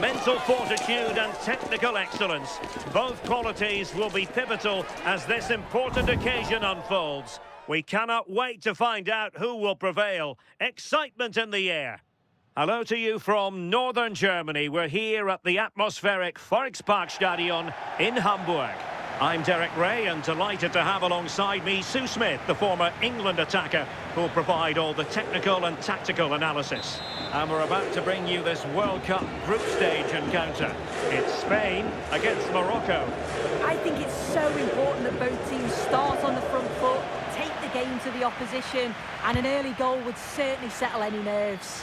Mental fortitude and technical excellence. Both qualities will be pivotal as this important occasion unfolds. We cannot wait to find out who will prevail. Excitement in the air. Hello to you from northern Germany. We're here at the atmospheric Volksparkstadion in Hamburg. I'm Derek Ray and delighted to have alongside me Sue Smith, the former England attacker, who'll provide all the technical and tactical analysis. And we're about to bring you this World Cup group stage encounter. It's Spain against Morocco. I think it's so important that both teams start on the front foot, take the game to the opposition, and an early goal would certainly settle any nerves.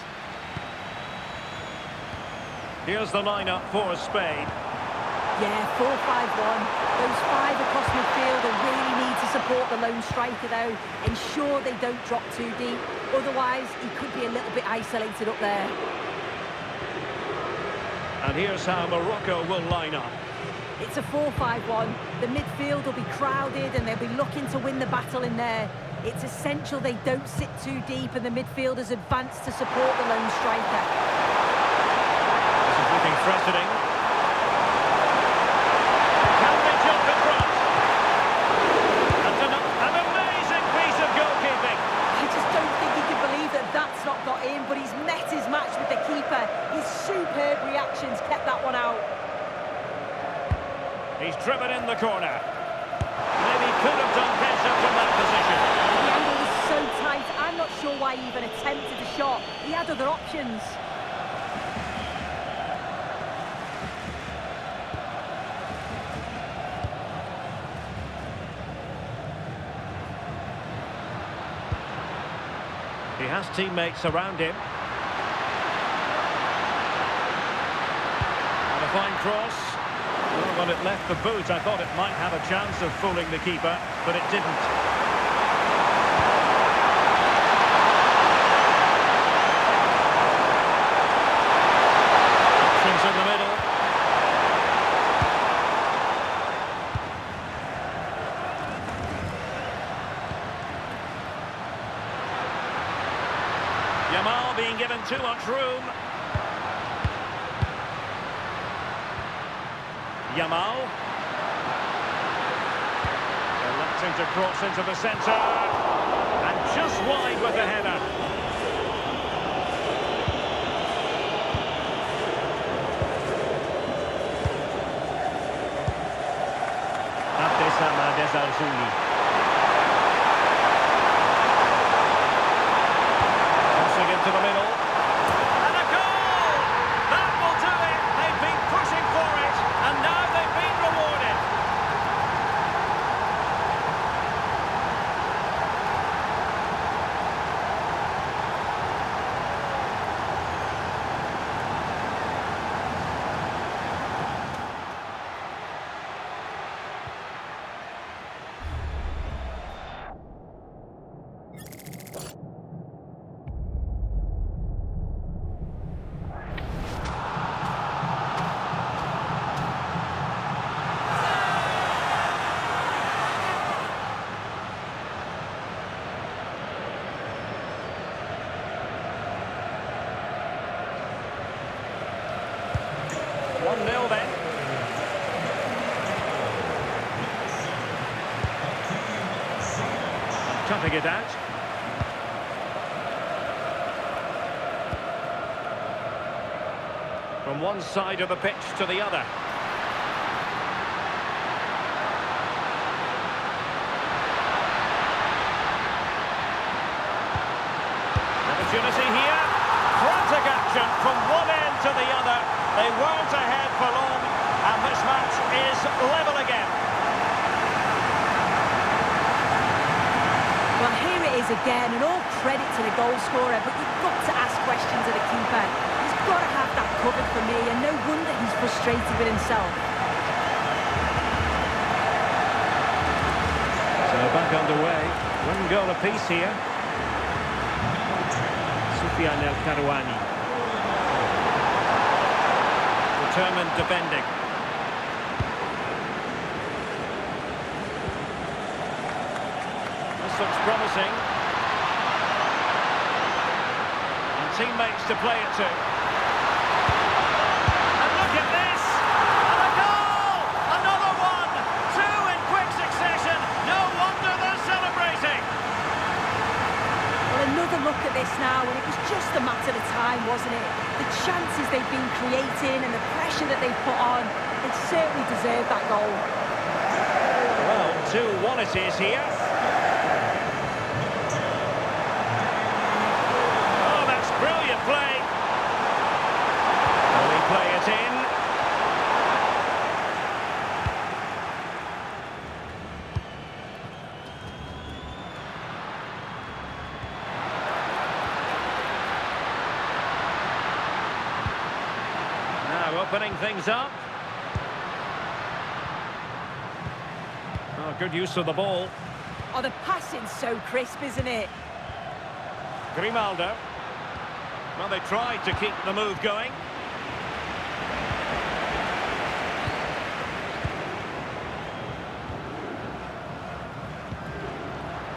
Here's the lineup for Spain. Yeah, 4-5-1. Those five across midfield and really need to support the lone striker though. Ensure they don't drop too deep. Otherwise, he could be a little bit isolated up there. And here's how Morocco will line up. It's a 4-5-1. The midfield will be crowded and they'll be looking to win the battle in there. It's essential they don't sit too deep and the midfielders advance to support the lone striker. This is looking threatening. Can they jump in front? And an amazing piece of goalkeeping. I just don't think he can believe that that's not got in, but he's met his match with the keeper. His superb reactions kept that one out. He's driven in the corner. Maybe could have done better from that position. The angle was so tight, I'm not sure why he even attempted the shot. He had other options. He has teammates around him. And a fine cross. Well, when it left the boot, I thought it might have a chance of fooling the keeper, but it didn't. Options in the middle. Yamal being given too much room. Yamal. Electing to cross into the centre. And just wide with the header. Abdesama Desarzuli. Crossing into the middle. And a goal! That will do it. They've been pushing for it. And now they've been rewarded. One 0 then. Cutting it out. From one side of the pitch to the other. Opportunity here. Frantic action from one end to the other. They weren't ahead for long, and this match is level again. Well, here it is again, and all credit to the goal scorer, but you've got to ask questions of the keeper. He's got to have that covered for me, and no wonder he's frustrated with himself. So back underway. One goal apiece here. Soufiane El Karouani. Determined defending. This looks promising. And teammates to play it to. And a look at this now, and it was just a matter of time, wasn't it? The chances they've been creating and the pressure that they've put on, they certainly deserve that goal. Well, 2-1 it is here. Oh, that's brilliant play. Will he play it in? Now opening things up. Oh, good use of the ball. Oh, the passing's so crisp, isn't it? Grimaldo. Well, they tried to keep the move going.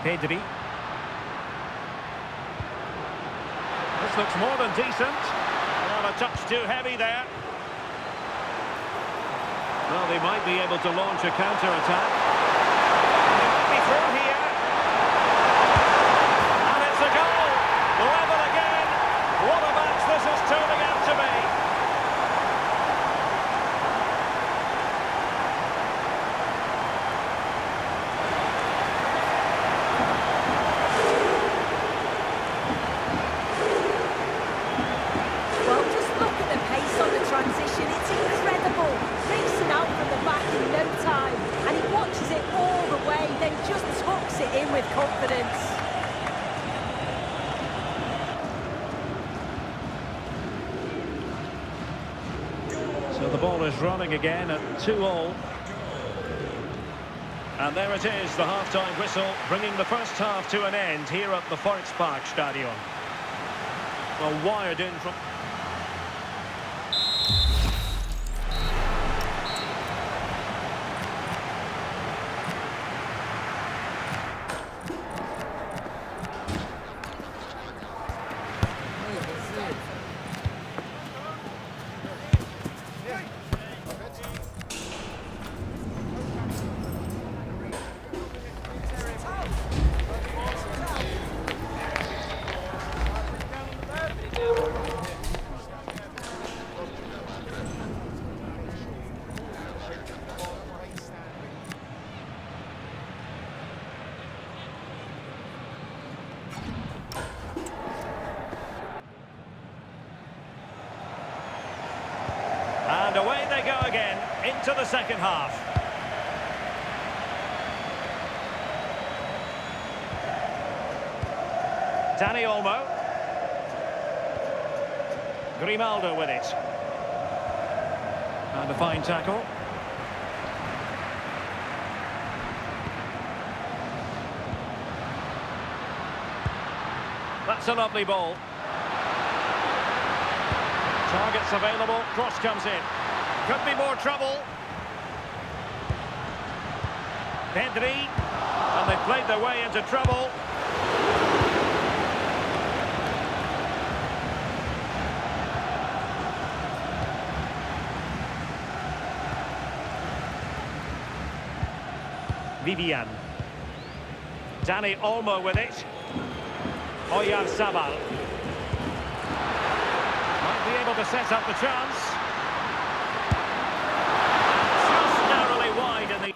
Pedri. This looks more than decent. Well, a touch too heavy there. Well, they might be able to launch a counter-attack. They might be through here. And it's a goal. Level again. What a match this is turning out to be. Well, just look at the pace on the transition. It's incredible. Racing out from the back in no time. And he watches it all the way, then just tucks it in with confidence. So the ball is running again at 2-2. And there it is, the half-time whistle, bringing the first half to an end here at the Volkspark Stadion. Well, wired in from... And away they go again, into the second half. Dani Olmo. Grimaldo with it. And a fine tackle. That's a lovely ball. Targets available, cross comes in. Could be more trouble. Pedri, and they've played their way into trouble. Vivian. Dani Olmo with it. Oyarzabal. Might be able to set up the chance. Just narrowly wide in the...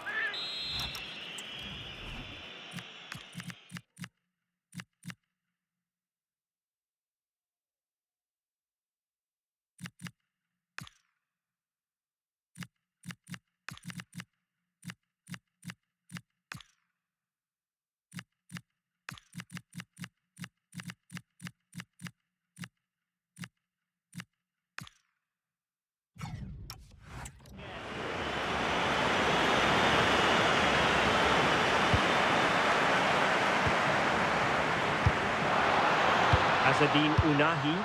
Azadine Unahi.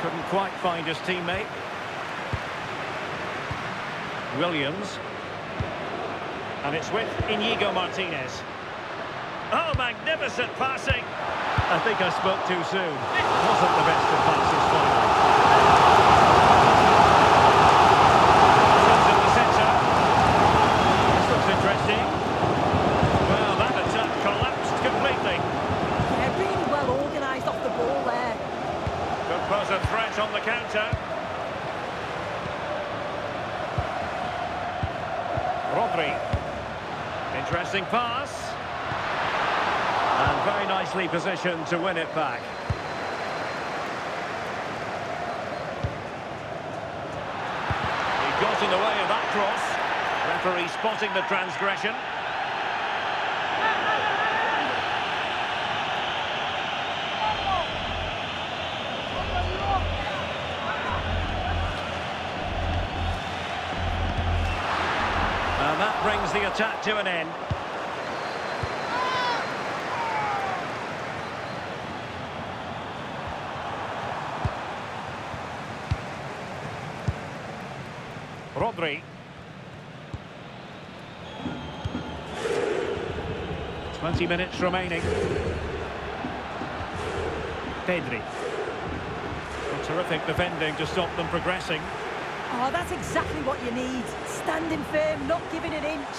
Couldn't quite find his teammate. Williams. And it's with Inigo Martinez. Oh, magnificent passing. I think I spoke too soon. It wasn't the best of passes finally. In the centre. This looks interesting. Well, that attack collapsed completely. Yeah, really well a threat on the counter. Rodri. Interesting pass. And very nicely positioned to win it back. He got in the way of that cross. Referee spotting the transgression. And that brings the attack to an end. Rodri. 20 minutes remaining. Pedri. Terrific defending to stop them progressing. Oh, that's exactly what you need. Standing firm, not giving an inch.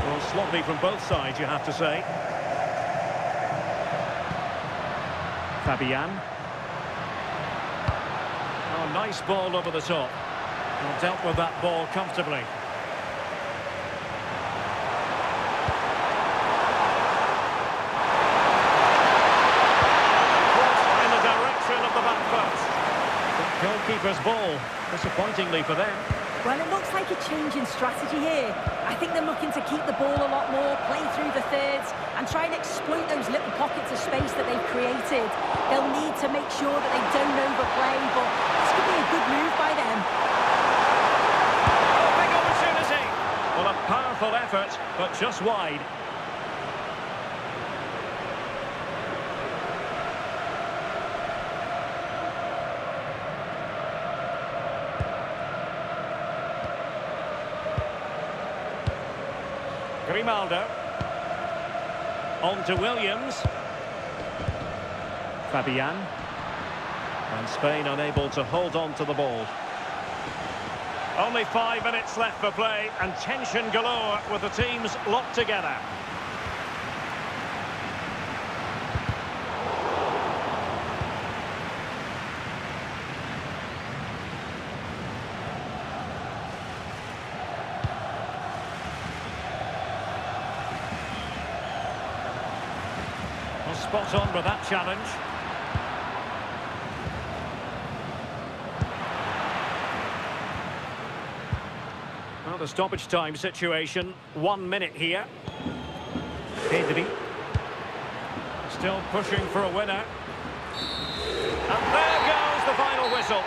Well, sloppy from both sides, you have to say. Fabian. Oh, nice ball over the top. Well, dealt with that ball comfortably. In the direction of the back post. Goalkeeper's ball, disappointingly for them. Well, it looks like a change in strategy here. I think they're looking to keep the ball a lot more, play through the thirds, and try and exploit those little pockets of space that they've created. They'll need to make sure that they don't overplay, but this could be a good move by them. Oh, big opportunity! Well, a powerful effort, but just wide. Grimaldo. On to Williams. Fabian. And Spain unable to hold on to the ball. Only 5 minutes left for play and tension galore with the teams locked together. Spot on with that challenge. Well, the stoppage time situation, 1 minute here. Pedri. Still pushing for a winner. And there goes the final whistle.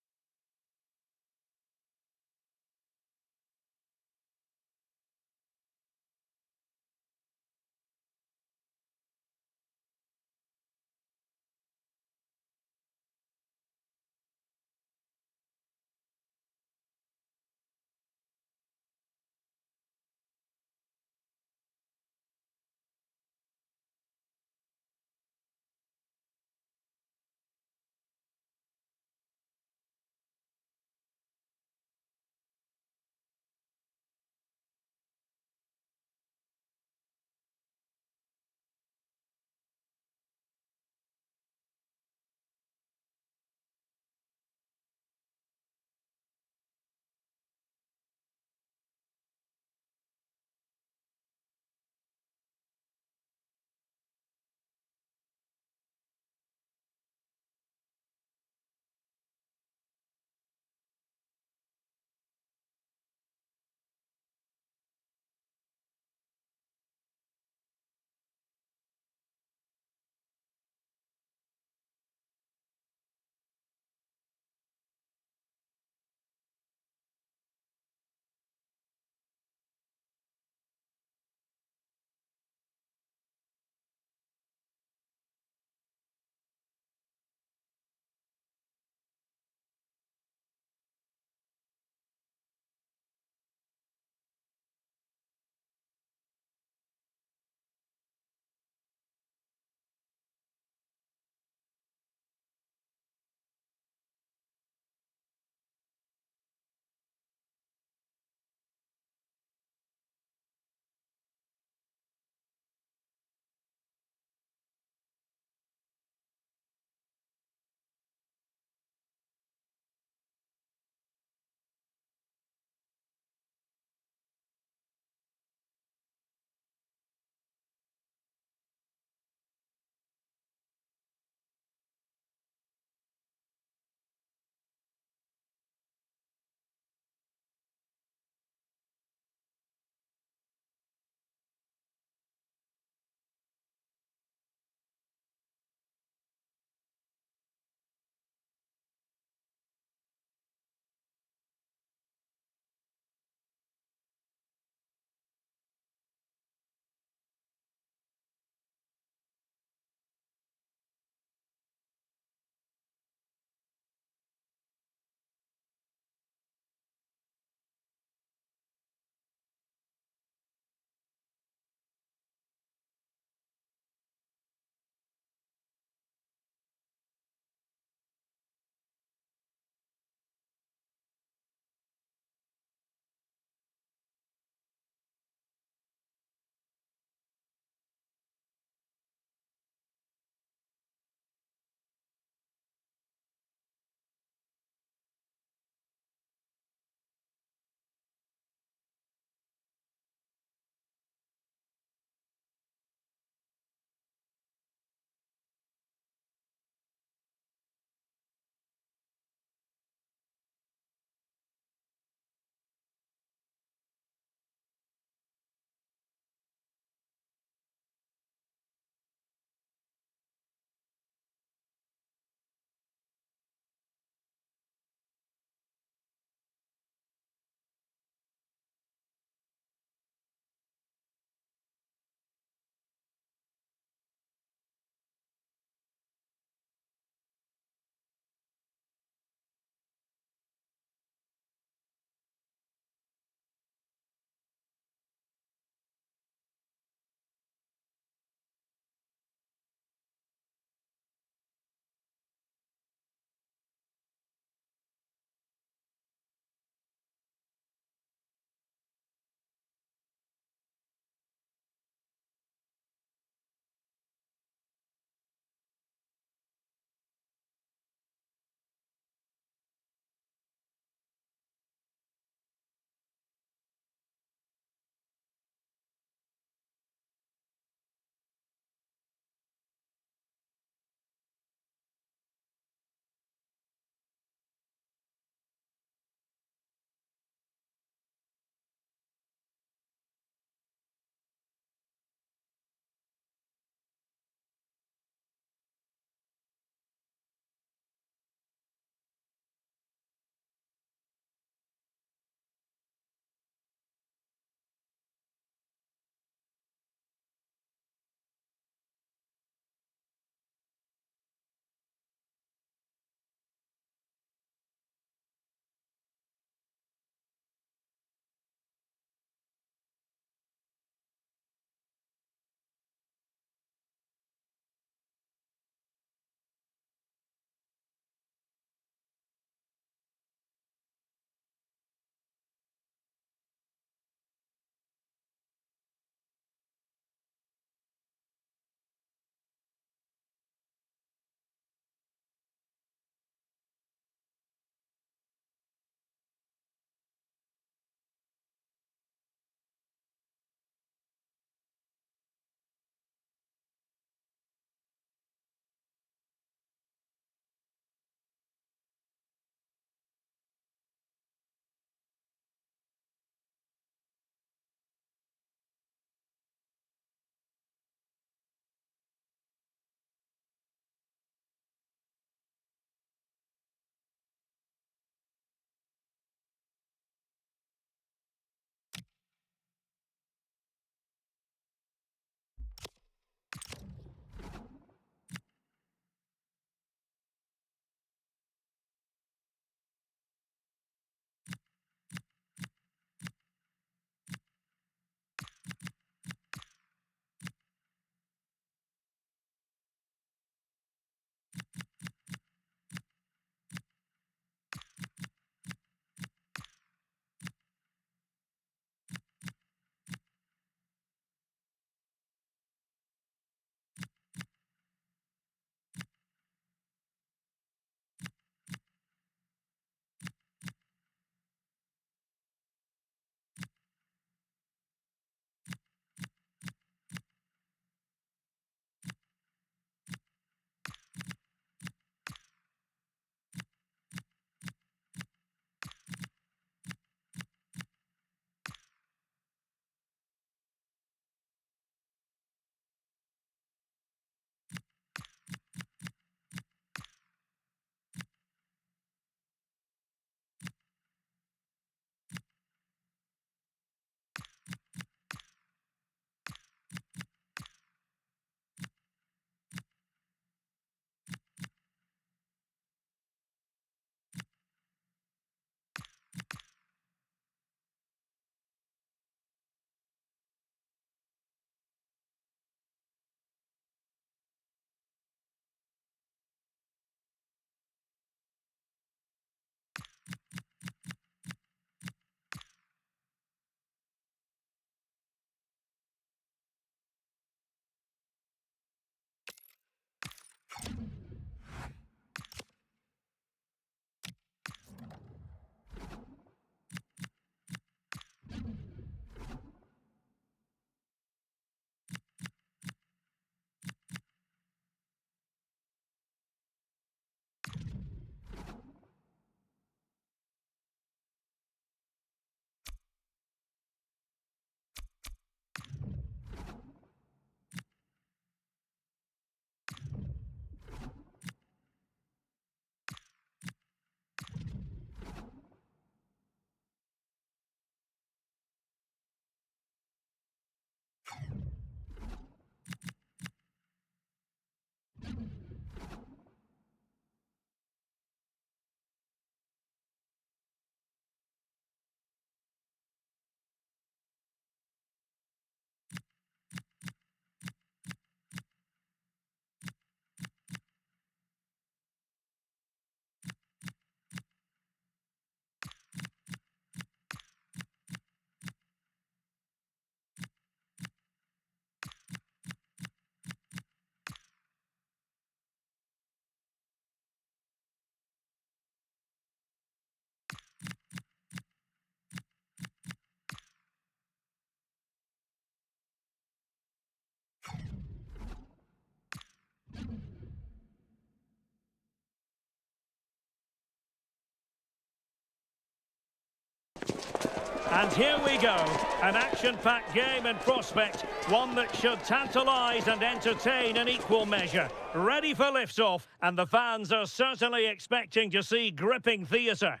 And here we go, an action-packed game in prospect, one that should tantalise and entertain in equal measure. Ready for liftoff, and the fans are certainly expecting to see gripping theatre.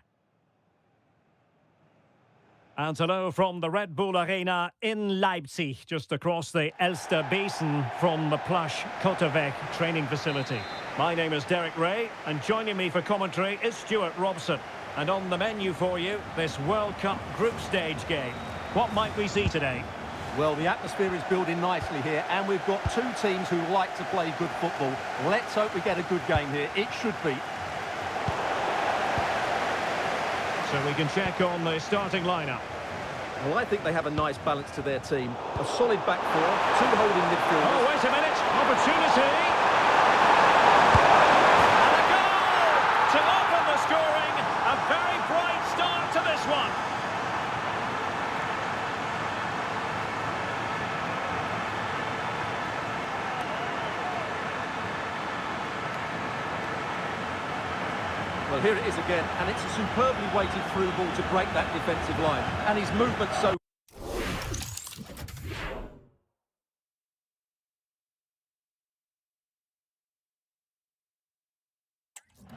And hello from the Red Bull Arena in Leipzig, just across the Elster Basin from the plush Kotterweg training facility. My name is Derek Ray, and joining me for commentary is Stuart Robson. And on the menu for you, this World Cup group stage game. What might we see today? Well, the atmosphere is building nicely here, and we've got two teams who like to play good football. Let's hope we get a good game here. It should be. So we can check on the starting lineup. Well, I think they have a nice balance to their team. A solid back four, two holding midfielders. Oh, wait a minute. Opportunity. And a goal to open the scoring. A very bright start to this one. Well, here it is again, and it's a superbly weighted through ball to break that defensive line. And his movement so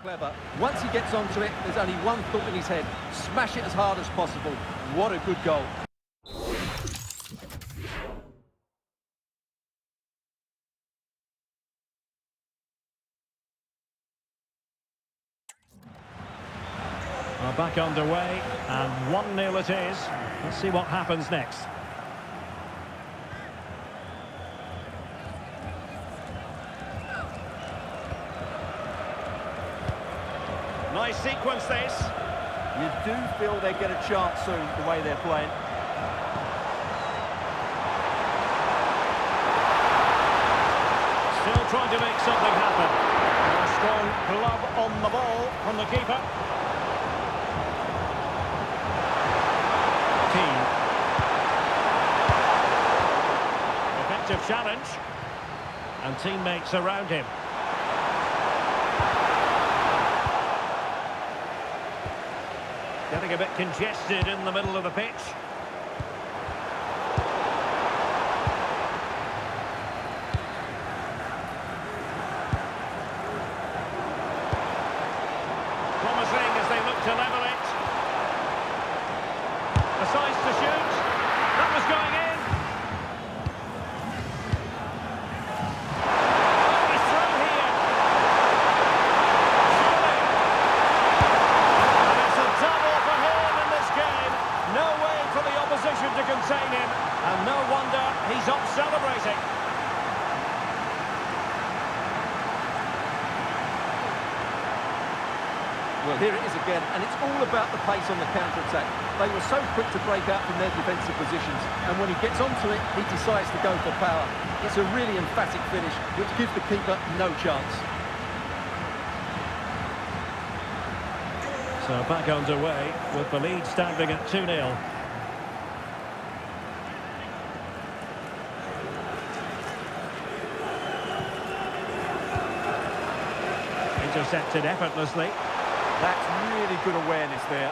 clever. Once he gets onto it, there's only one thought in his head. Smash it as hard as possible. What a good goal. Well, back underway, and 1-0 it is. Let's see what happens next. Nice sequence this. You do feel they get a chance soon, the way they're playing. Still trying to make something happen. A strong glove on the ball from the keeper. Keane. Effective challenge. And teammates around him. Getting a bit congested in the middle of the pitch. Promising as they look to level it. Decides to shoot. That was going in. Oh, he's through here. Surely. And it's a double for him in this game. No way for the opposition to contain him. And no wonder he's off celebrating. Well, here it is again, and it's all about the pace on the counter-attack. They were so quick to break out from their defensive positions, and when he gets onto it, he decides to go for power. It's a really emphatic finish, which gives the keeper no chance. So back underway with the lead standing at 2-0. Intercepted effortlessly. That's really good awareness there.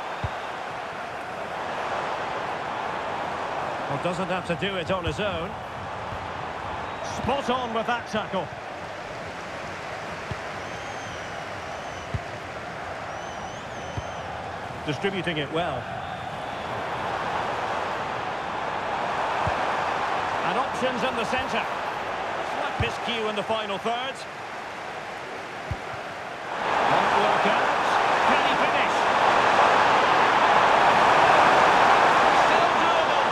Well, doesn't have to do it on his own. Spot on with that tackle. Distributing it well. And options in the centre. Slight miscue in the final third. Won't work out. Can he finish? Still doable.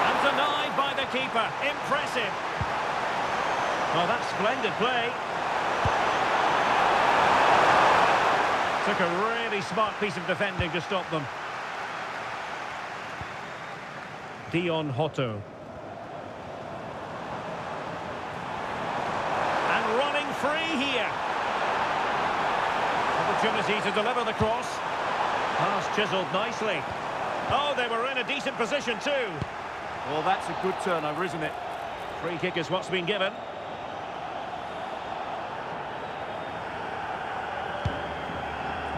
And denied by the keeper. Impressive. Well, that's splendid play. Took a really smart piece of defending to stop them. Dion Hotto. And running free here. Opportunity to deliver the cross. Pass chiselled nicely. Oh, they were in a decent position too. Well, that's a good turnover, isn't it? Free kick is what's been given.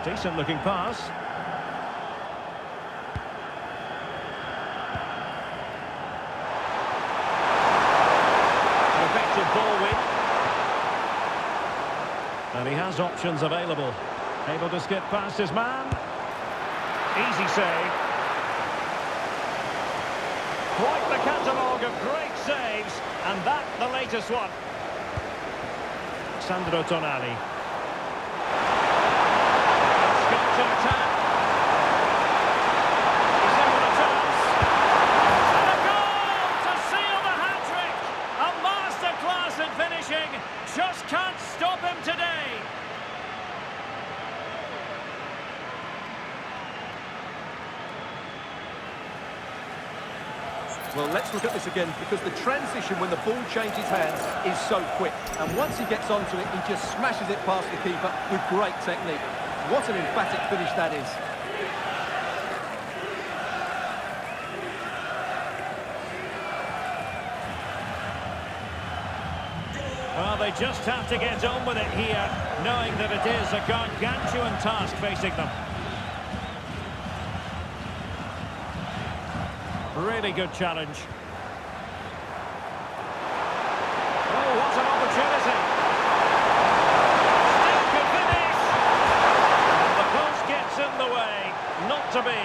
Decent looking pass. has options available. Able to skip past his man. Easy save. Quite the catalogue of great saves, and that the latest one. Sandro Tonali. Scott to attack. He's in with a chance. And a goal to seal the hat-trick. A masterclass in finishing. Just can't stop him today. Well, let's look at this again, because the transition when the ball changes hands is so quick. And once he gets onto it, he just smashes it past the keeper with great technique. What an emphatic finish that is. Well, they just have to get on with it here, knowing that it is a gargantuan task facing them. Really good challenge. Oh, what an opportunity. Still could finish. And the post gets in the way. Not to be.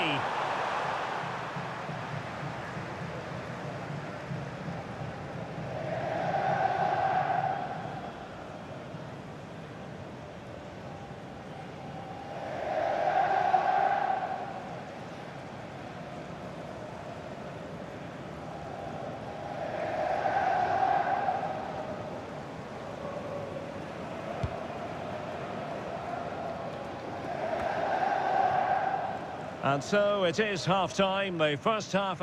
And so it is half-time, the first half.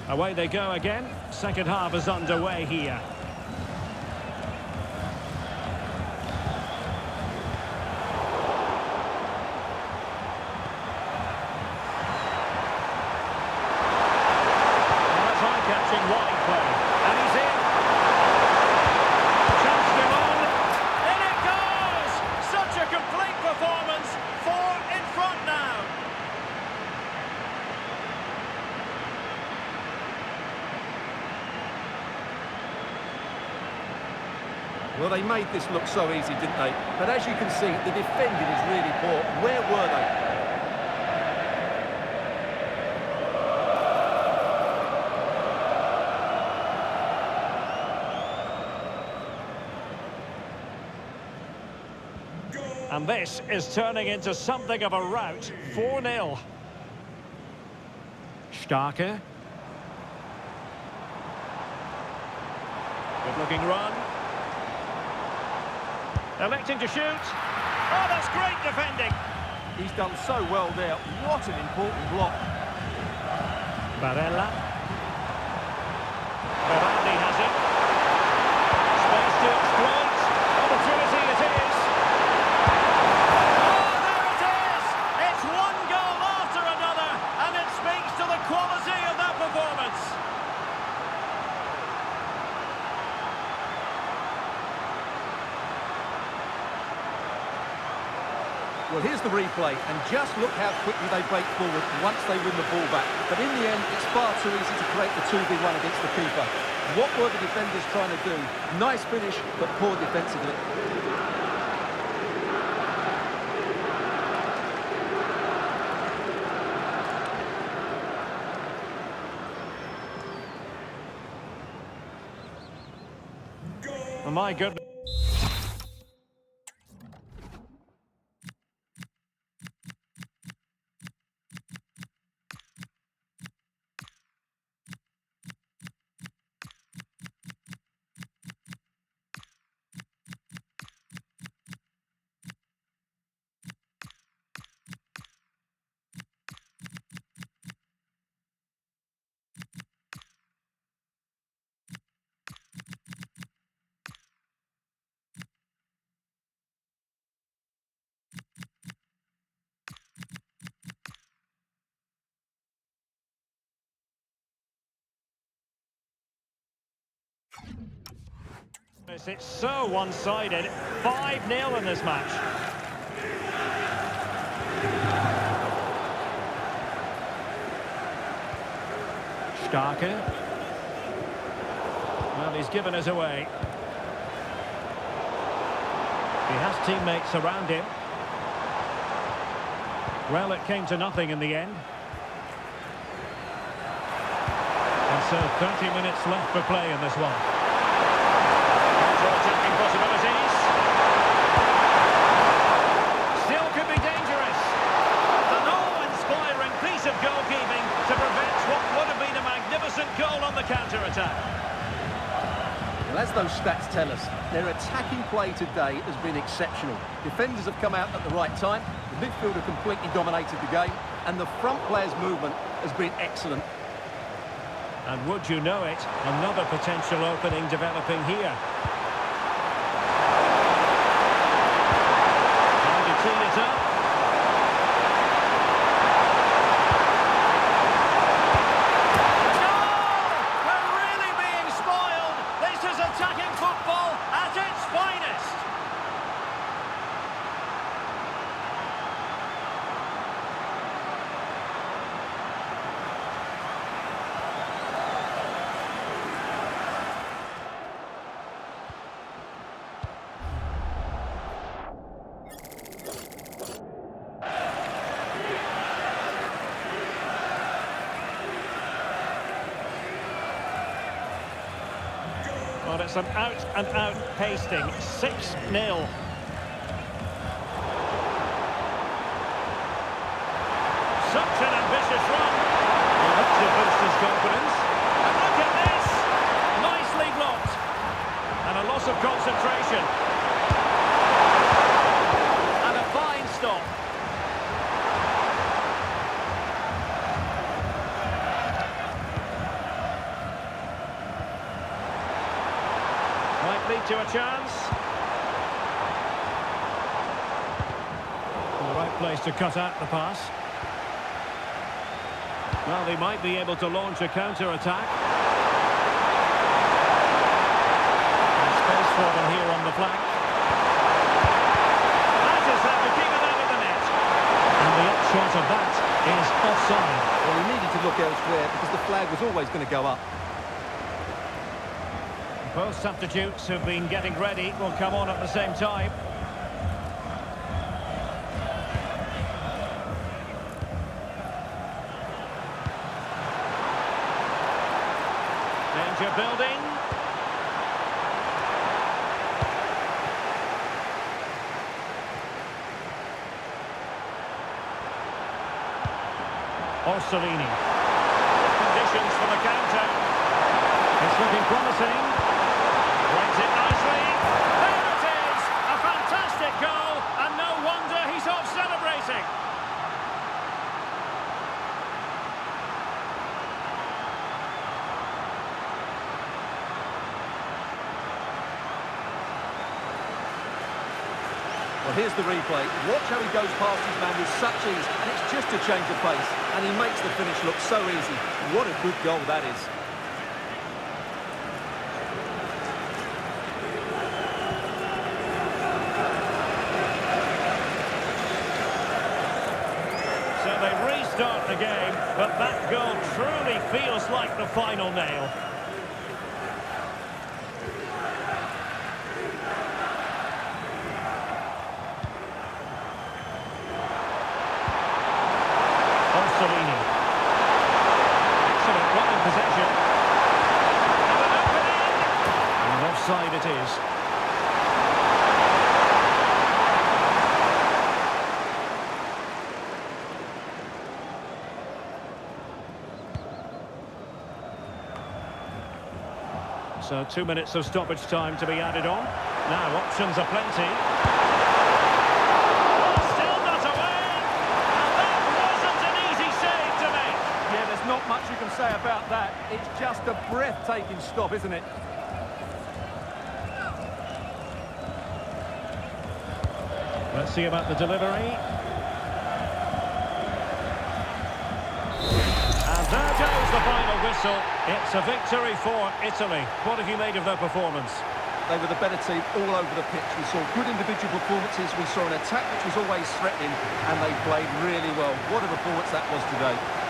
Away they go again. Second half is underway here. That's eye-catching wide play. And he's in. Chance still on. In it goes! Such a complete performance. 4 in front now. Well, they made this look so easy, didn't they? But as you can see, the defending is really poor. Where were they? And this is turning into something of a rout. 4-0. Starke. Good-looking run. Electing to shoot. Oh, that's great defending. He's done so well there. What an important block. Barella. Berardi has it. Space to exploit. Opportunity it is. Oh, there it is! It's one goal after another, and it speaks to the quality of that performance. Well, here's the replay, and just look how quickly they break forward once they win the ball back. But in the end, it's far too easy to create the 2v1 against the keeper. What were the defenders trying to do? Nice finish, but poor defensively. Oh, my goodness. It's so one-sided. 5-0 in this match. Starke. Well, he's given us away. He has teammates around him. Well, it came to nothing in the end. And so 30 minutes left for play in this one. Attacking possibilities. Still could be dangerous. An awe-inspiring piece of goalkeeping to prevent what would have been a magnificent goal on the counter-attack. Well, as those stats tell us, their attacking play today has been exceptional. Defenders have come out at the right time, the midfielder completely dominated the game, and the front player's movement has been excellent. And would you know it, another potential opening developing here. Trying to tee it up. Attacking football at its finest. Well, it's an out-and-out pasting, 6-0. Such an ambitious run. Well, that's to boost his confidence. And look at this! Nicely blocked. And a loss of concentration. And a fine stop. Might lead to a chance. The right place to cut out the pass. Well, they might be able to launch a counter-attack. Space for them here on the flank. That is how to keep it out of the net. And the upshot of that is offside. Well, he needed to look elsewhere because the flag was always going to go up. Both substitutes who've been getting ready will come on at the same time. Danger building. Orsolini. Conditions for the counter. It's looking promising. Brings it nicely. There it is! A fantastic goal, and no wonder he's off celebrating. Well, here's the replay. Watch how he goes past his man with such ease, and it's just a change of pace, and he makes the finish look so easy. What a good goal that is. So they restart the game, but that goal truly feels like the final nail. Orsolini. Excellent run in possession. And an opening! And offside it is. So 2 minutes of stoppage time to be added on. Now options are plenty. Still not away! And that wasn't an easy save to make. Yeah, there's not much you can say about that. It's just a breathtaking stop, isn't it? Let's see about the delivery. And there goes the final whistle. It's a victory for Italy. What have you made of their performance? They were the better team all over the pitch. We saw good individual performances. We saw an attack which was always threatening, and they played really well. What a performance that was today.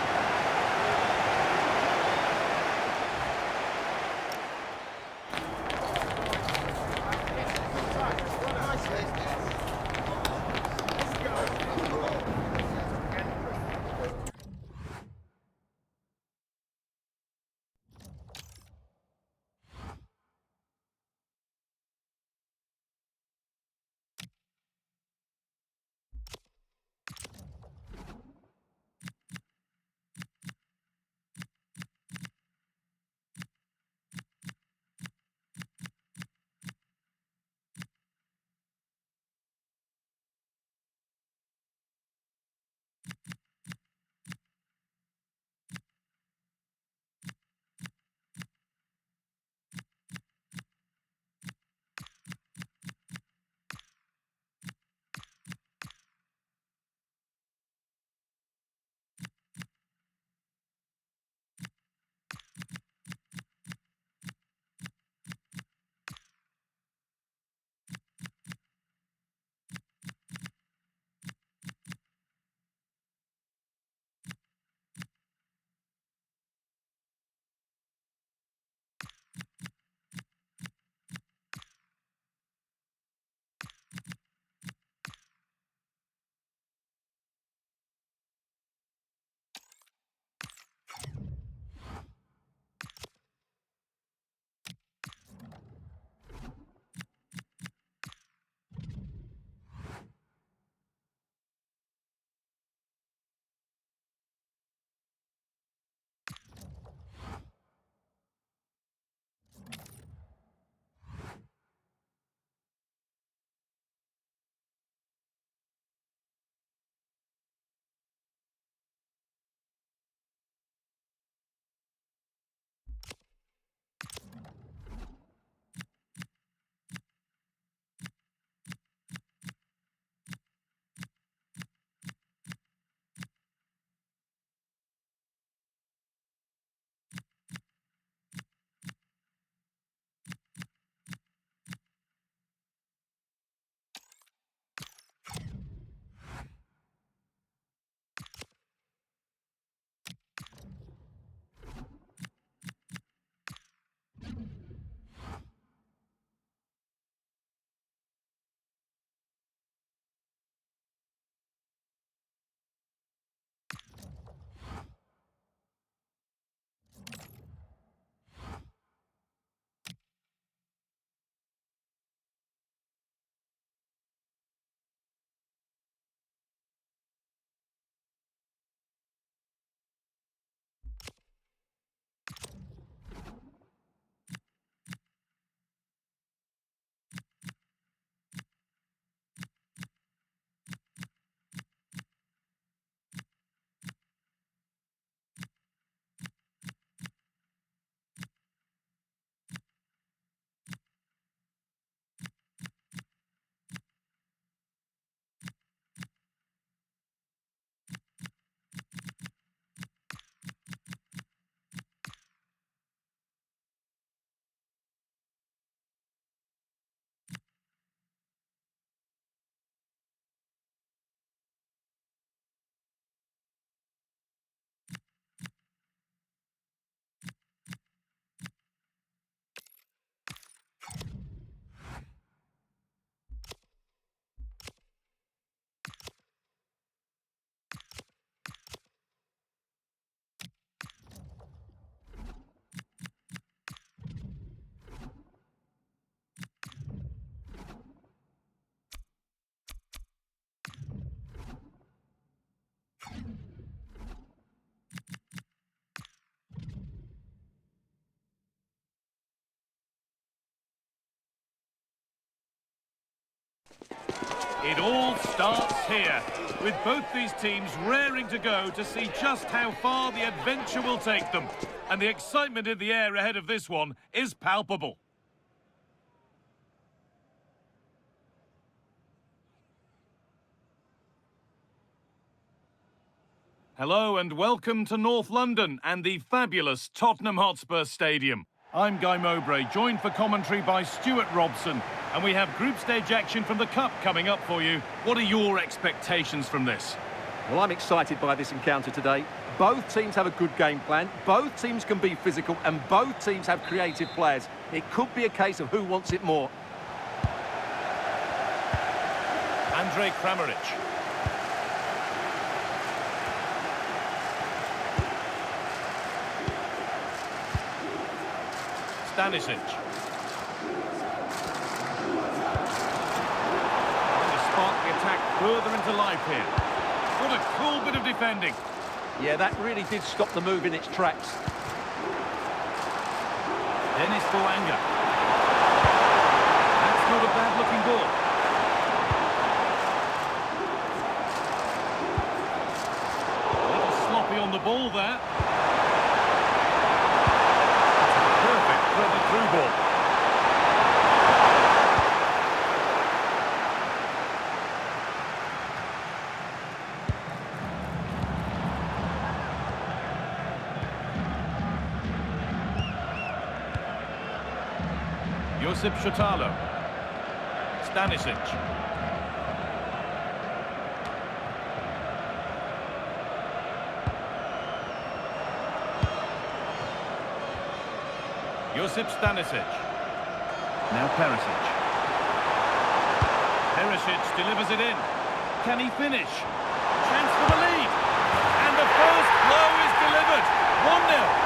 It all starts here, with both these teams raring to go to see just how far the adventure will take them. And the excitement in the air ahead of this one is palpable. Hello and welcome to North London and the fabulous Tottenham Hotspur Stadium. I'm Guy Mowbray, joined for commentary by Stuart Robson, and we have group stage action from the Cup coming up for you. What are your expectations from this? Well, I'm excited by this encounter today. Both teams have a good game plan, both teams can be physical, and both teams have creative players. It could be a case of who wants it more. Andrej Kramaric. Stanisic. To spark the attack further into life here. What a cool bit of defending. Yeah, that really did stop the move in its tracks. Dennis Boanga. That's not a bad-looking ball. A little sloppy on the ball there. Perfect threaded through ball. Josip Šutalo. Stanisic. Josip Stanisic. Now Perisic. Perisic delivers it in. Can he finish? Chance for the lead. And the first blow is delivered. 1-0.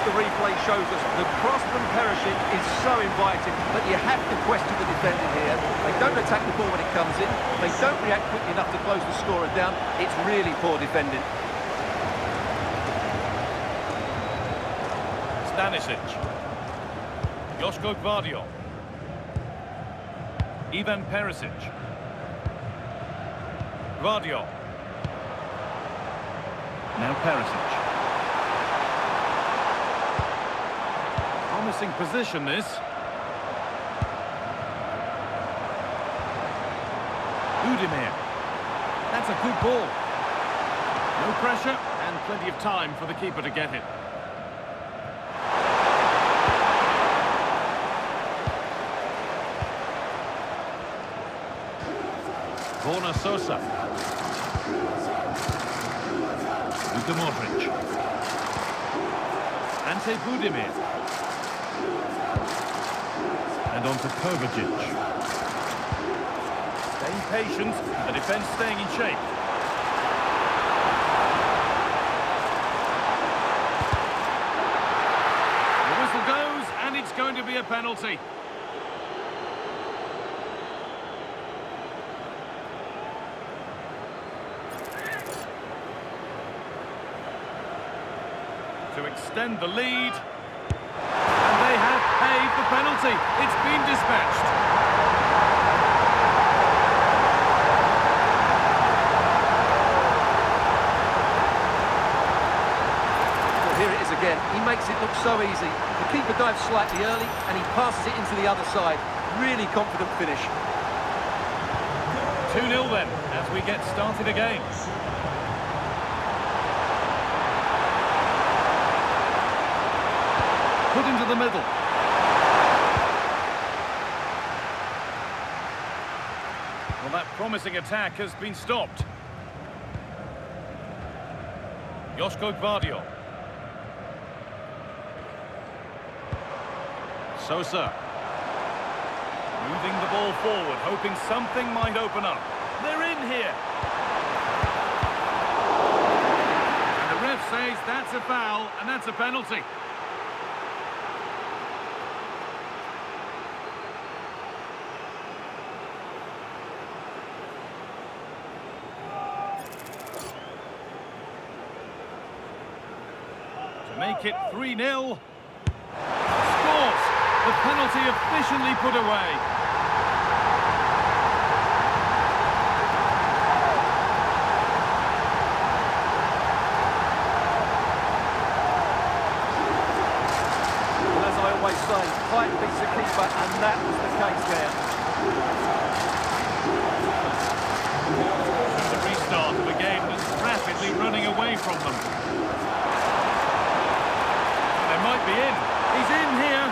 The replay shows us the cross from Perisic is so inviting, but you have to question the defending here. They don't attack the ball when it comes in. They don't react quickly enough to close the scorer down. It's really poor defending. Stanisic. Joško Gvardiol. Ivan Perisic. Gvardiol. Now Perisic. Promising position, this. Udimir. That's a good ball. No pressure and plenty of time for the keeper to get it. Borna Sosa. Luka Modric. Ante Budimir. And on to Kovacic. Staying patient, the defence staying in shape. The whistle goes, and it's going to be a penalty. To extend the lead. They have paid the penalty. It's been dispatched. Well, here it is again. He makes it look so easy. The keeper dives slightly early and he passes it into the other side. Really confident finish. 2-0 then, as we get started again. Put into the middle. Well, that promising attack has been stopped. Joško Gvardiol. Sosa. Moving the ball forward, hoping something might open up. They're in here. And the ref says that's a foul, and that's a penalty. Make it 3-0. Scores! The penalty officially put away. always say, height beats the keeper, and that was the case there. The restart of a game that's rapidly running away from them. They might be in. He's in here.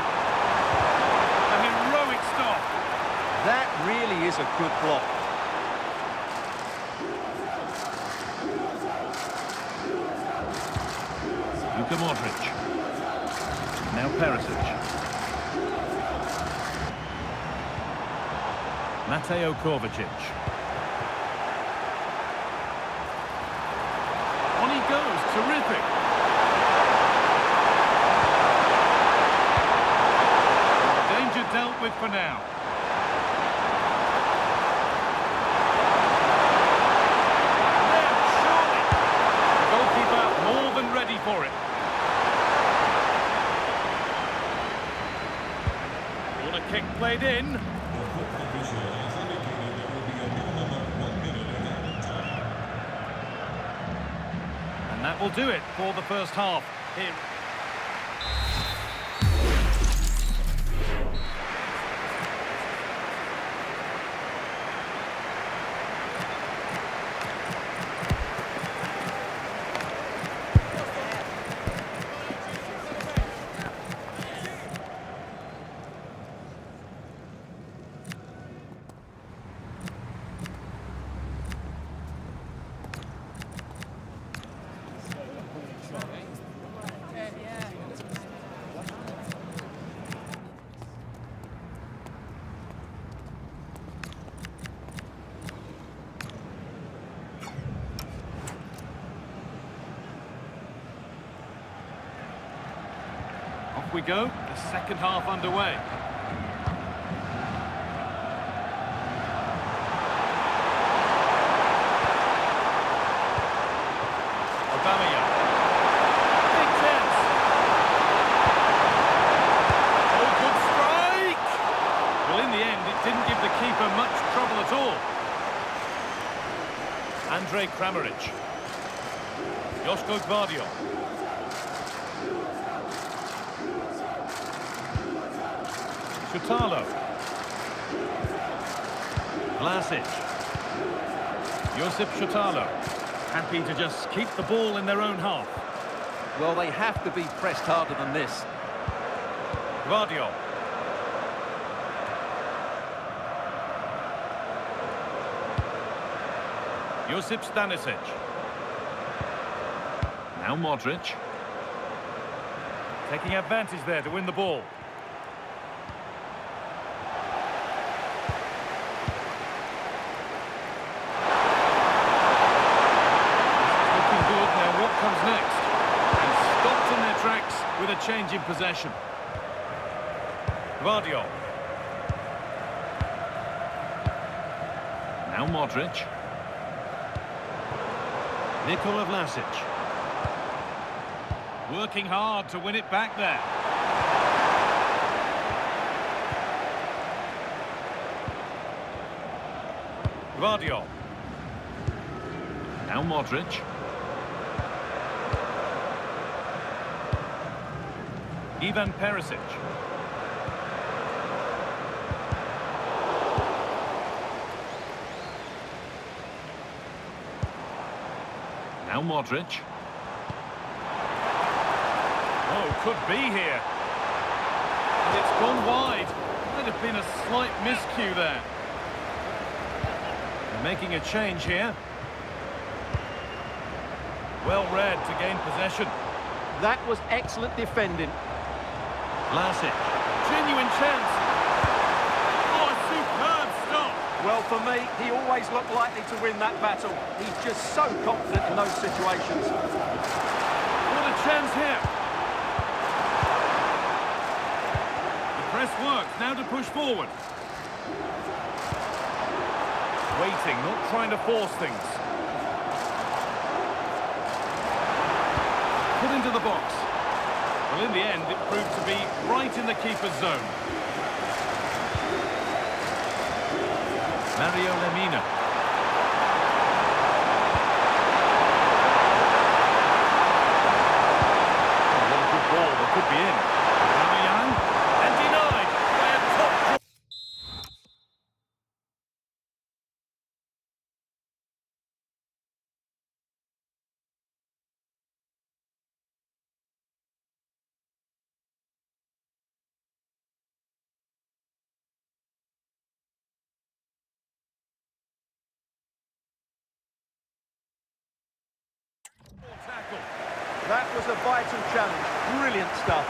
A heroic stop. That really is a good block. Luka Modric. Now Perisic. Mateo Kovacic. On he goes, terrific. Danger dealt with for now. There, surely. The goalkeeper more than ready for it. What a kick played in. And that will do it for the first half. Here. Off we go, the second half underway. Aubameyang. Big chance. Oh, good strike! Well, in the end, it didn't give the keeper much trouble at all. Andrej Kramaric. Josko Gvardiol. Chutalo. Vlasic. Josip Chutalo. Happy to just keep the ball in their own half. Well, they have to be pressed harder than this. Gvardiol. Josip Stanisic. Now Modric. Taking advantage there to win the ball. Comes next, and stopped in their tracks with a change in possession. Gvardiol. Now Modric. Nikola Vlasic. Working hard to win it back there. Gvardiol. Now Modric. Ivan Perisic. Now Modric. Oh, could be here. And it's gone wide. Might have been a slight miscue there. They're making a change here. Well read to gain possession. That was excellent defending. Vlasic. Genuine chance. Oh, a superb stop. Well, for me, he always looked likely to win that battle. He's just so confident in those situations. What a chance here. The press works, now to push forward. Waiting, not trying to force things. Put into the box. Well, in the end, it proved to be right in the keeper's zone. Mario Lemina. Oh, what a good ball, that could be in. Aubameyang. That was a vital challenge. Brilliant stuff.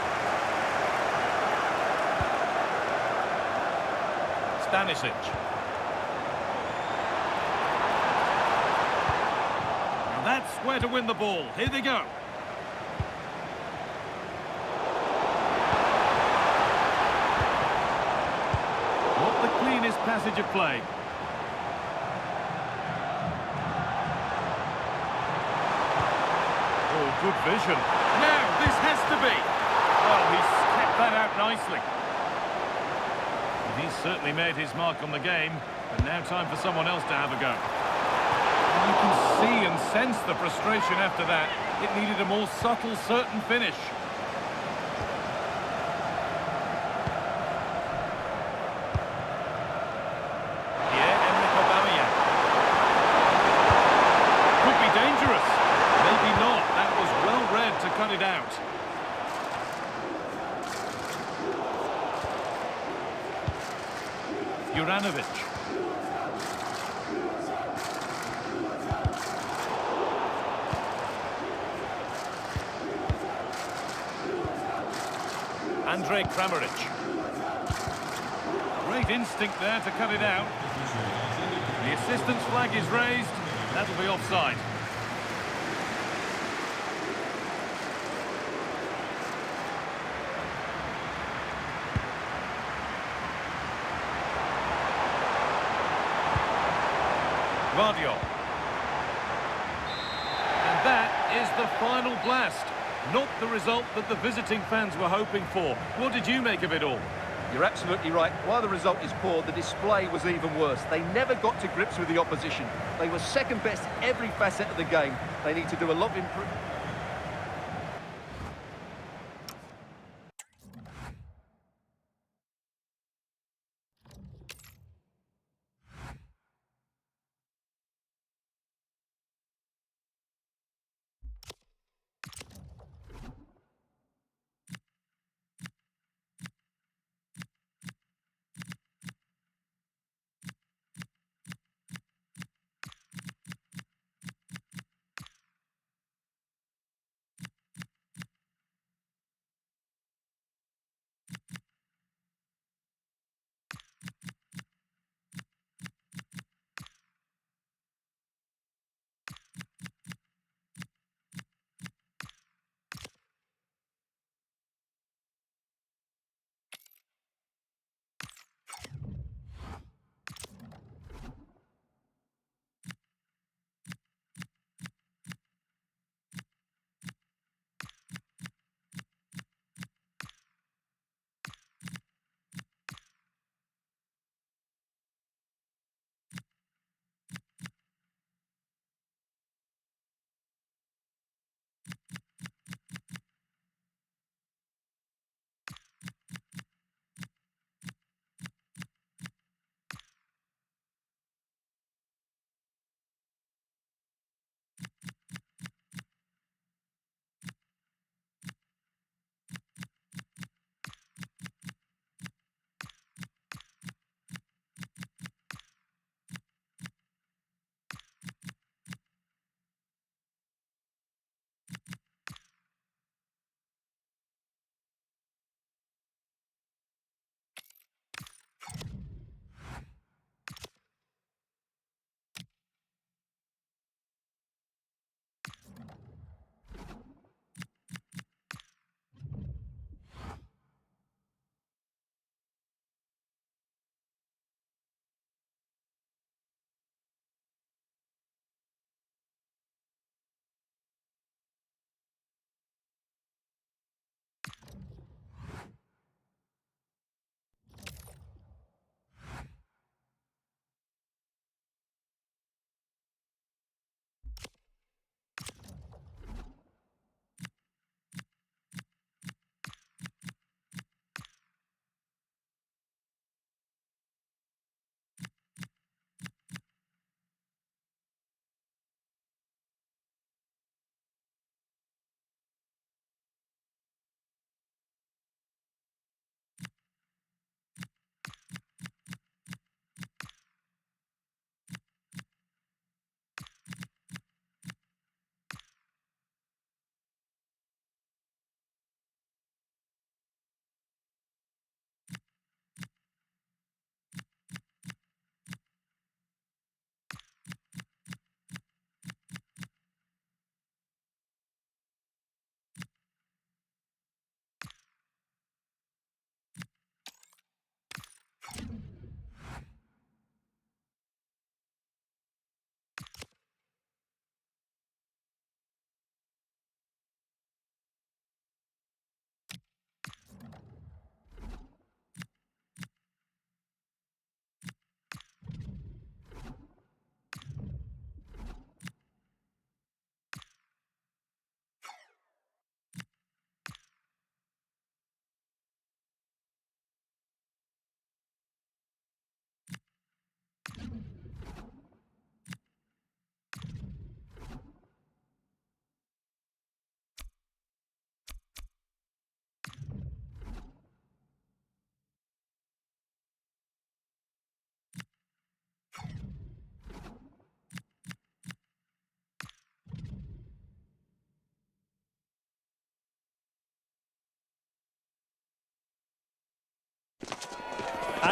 Stanisic. Now that's where to win the ball. Here they go. Not the cleanest passage of play. Oh, good vision. Now, this has to be. Well, he's kept that out nicely. And he's certainly made his mark on the game, and now time for someone else to have a go. And you can see and sense the frustration after that. It needed a more subtle, certain finish. Could be dangerous. Maybe not. That was well read to cut it out. Juranovic. Andrej Kramaric. Great instinct there to cut it out. The assistant's flag is raised. That'll be offside. Guardiola. And that is the final blast. Not the result that the visiting fans were hoping for. What did you make of it all? You're absolutely right. While the result is poor, the display was even worse. They never got to grips with the opposition. They were second best every facet of the game. They need to do a lot of improvement.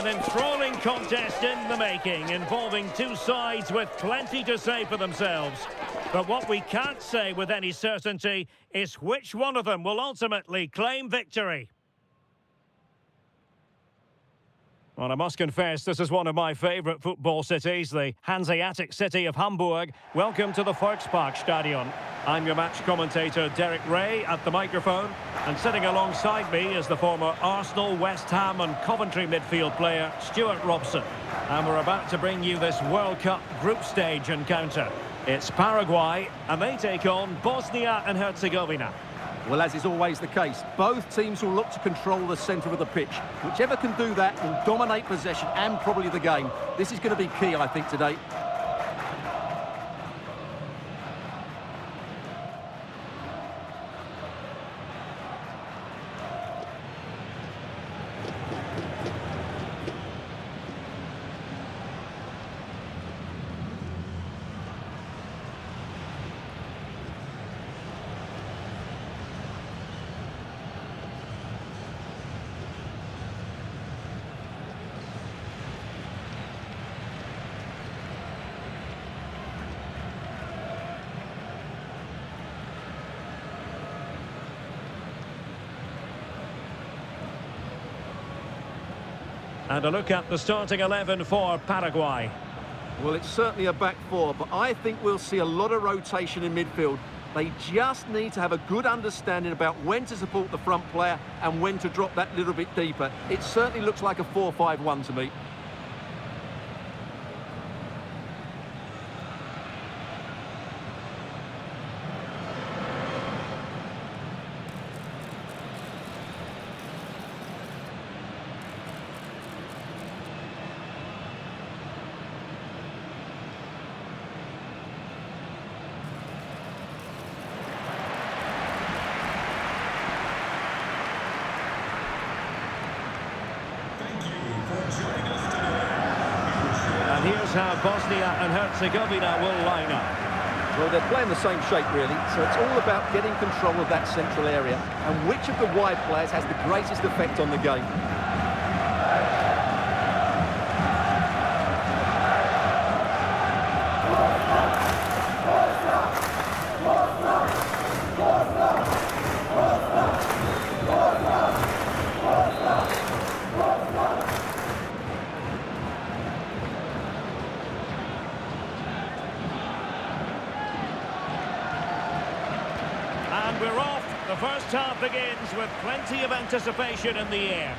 An enthralling contest in the making, involving two sides with plenty to say for themselves. But what we can't say with any certainty is which one of them will ultimately claim victory. Well, I must confess, this is one of my favourite football cities, the Hanseatic city of Hamburg. Welcome to the Volksparkstadion. I'm your match commentator, Derek Ray, at the microphone. And sitting alongside me is the former Arsenal, West Ham and Coventry midfield player, Stuart Robson. And we're about to bring you this World Cup group stage encounter. It's Paraguay, and they take on Bosnia and Herzegovina. Well, as is always the case, both teams will look to control the centre of the pitch. Whichever can do that will dominate possession and probably the game. This is going to be key, I think, today. And a look at the starting 11 for Paraguay. Well, it's certainly a back four, but I think we'll see a lot of rotation in midfield. They just need to have a good understanding about when to support the front player and when to drop that little bit deeper. It certainly looks like a 4-5-1 to me. And here's how Bosnia and Herzegovina will line up. Well, they're playing the same shape, really, so it's all about getting control of that central area and which of the wide players has the greatest effect on the game. And we're off. The first half begins with plenty of anticipation in the air.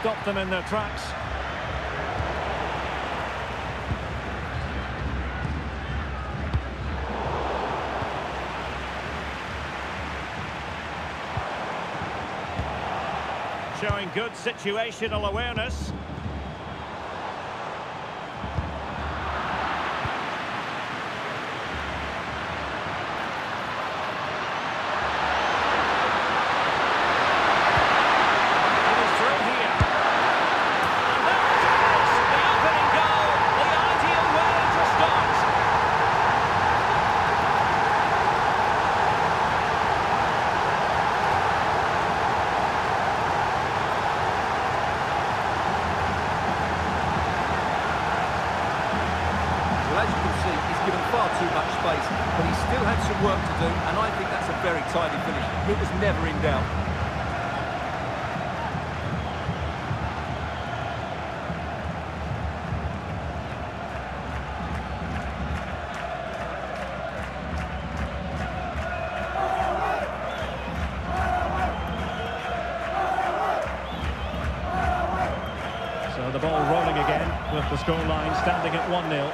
Stop them in their tracks. Showing good situational awareness. As you can see, he's given far too much space, but he still had some work to do, and I think that's a very tidy finish. It was never in doubt. So the ball rolling again, with the scoreline standing at 1-0.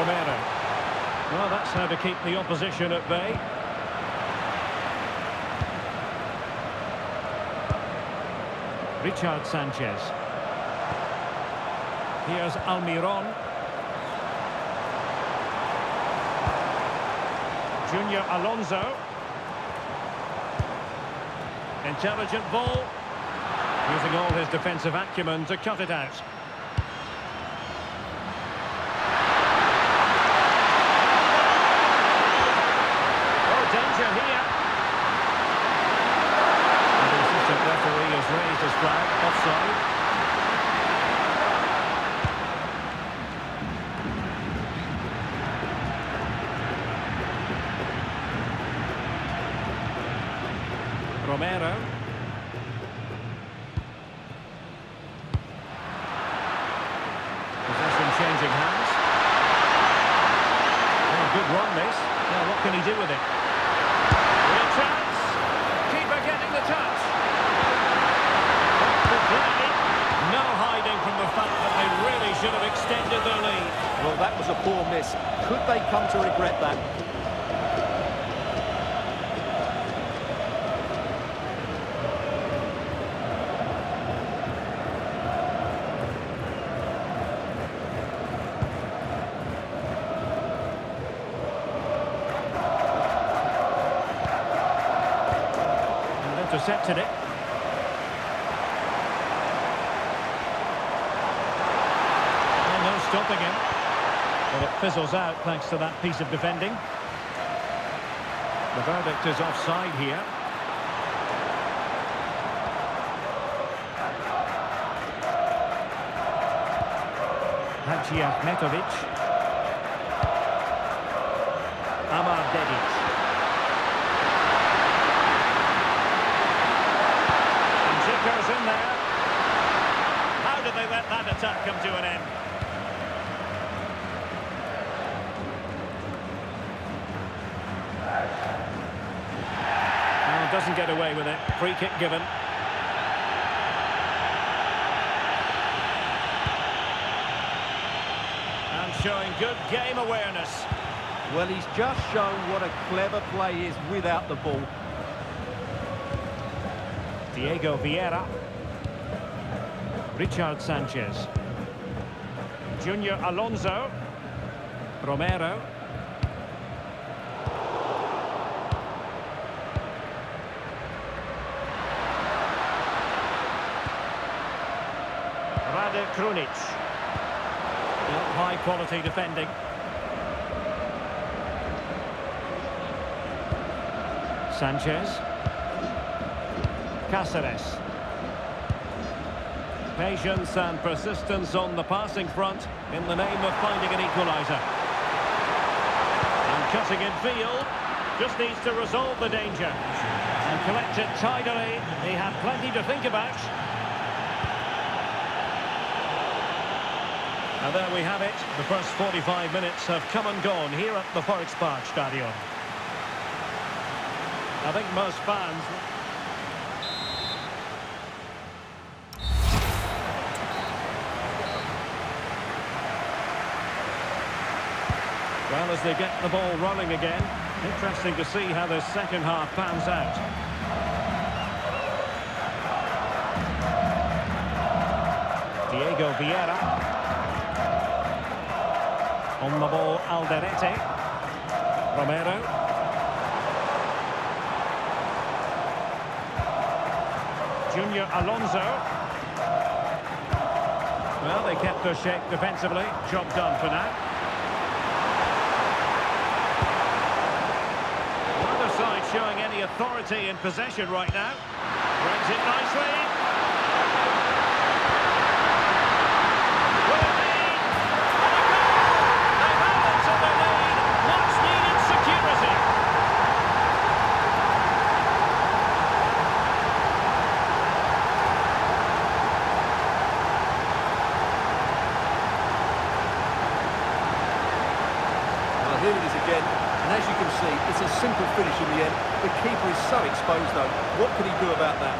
Romero. Well, that's how to keep the opposition at bay. Richard Sanchez. Here's Almiron. Junior Alonso. Intelligent ball. Using all his defensive acumen to cut it out. Oh, danger here. And the assistant referee has raised his flag. Offside. Romero. Possession changing hands. Oh, good run this. Now what can he do with it? Real chance. Keeper getting the touch. Off the play. No hiding from the fact that they really should have extended their lead. Well, that was a poor miss. Could they come to regret that? Intercepted it. And no stopping him. Well, it fizzles out thanks to that piece of defending. The verdict is offside here. Hadji Ahmetovic. Amar Dedic. Goes in there. How did they let that attack come to an end? Well, doesn't get away with it. Free kick given. And showing good game awareness. Well, he's just shown what a clever play is without the ball. Diego Vieira. Richard Sanchez. Junior Alonso. Romero. Rade Krunic. High quality defending. Sanchez. Cáceres. Patience and persistence on the passing front in the name of finding an equaliser. And cutting in field, just needs to resolve the danger. And collect it tidily, he had plenty to think about. And there we have it, the first 45 minutes have come and gone here at the Volksparkstadion. I think most fans... Well, as they get the ball rolling again, interesting to see how the second half pans out. Diego Vieira. On the ball, Alderete. Romero. Junior Alonso. Well, they kept their shape defensively. Job done for now. Showing any authority in possession right now. Brings it nicely. Will it be? And a goal! They've added to the lead. Much needed security. Well, here it is again. And as you can see, it's a simple finish in the end. The keeper is so exposed, though. What can he do about that?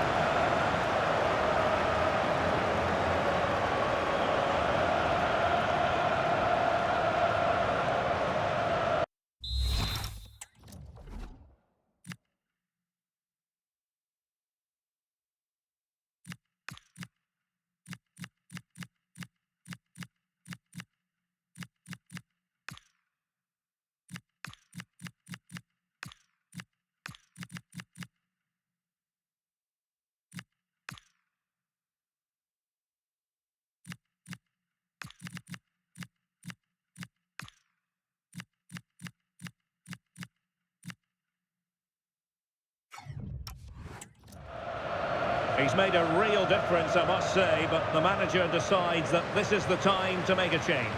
He's made a real difference, I must say, but the manager decides that this is the time to make a change.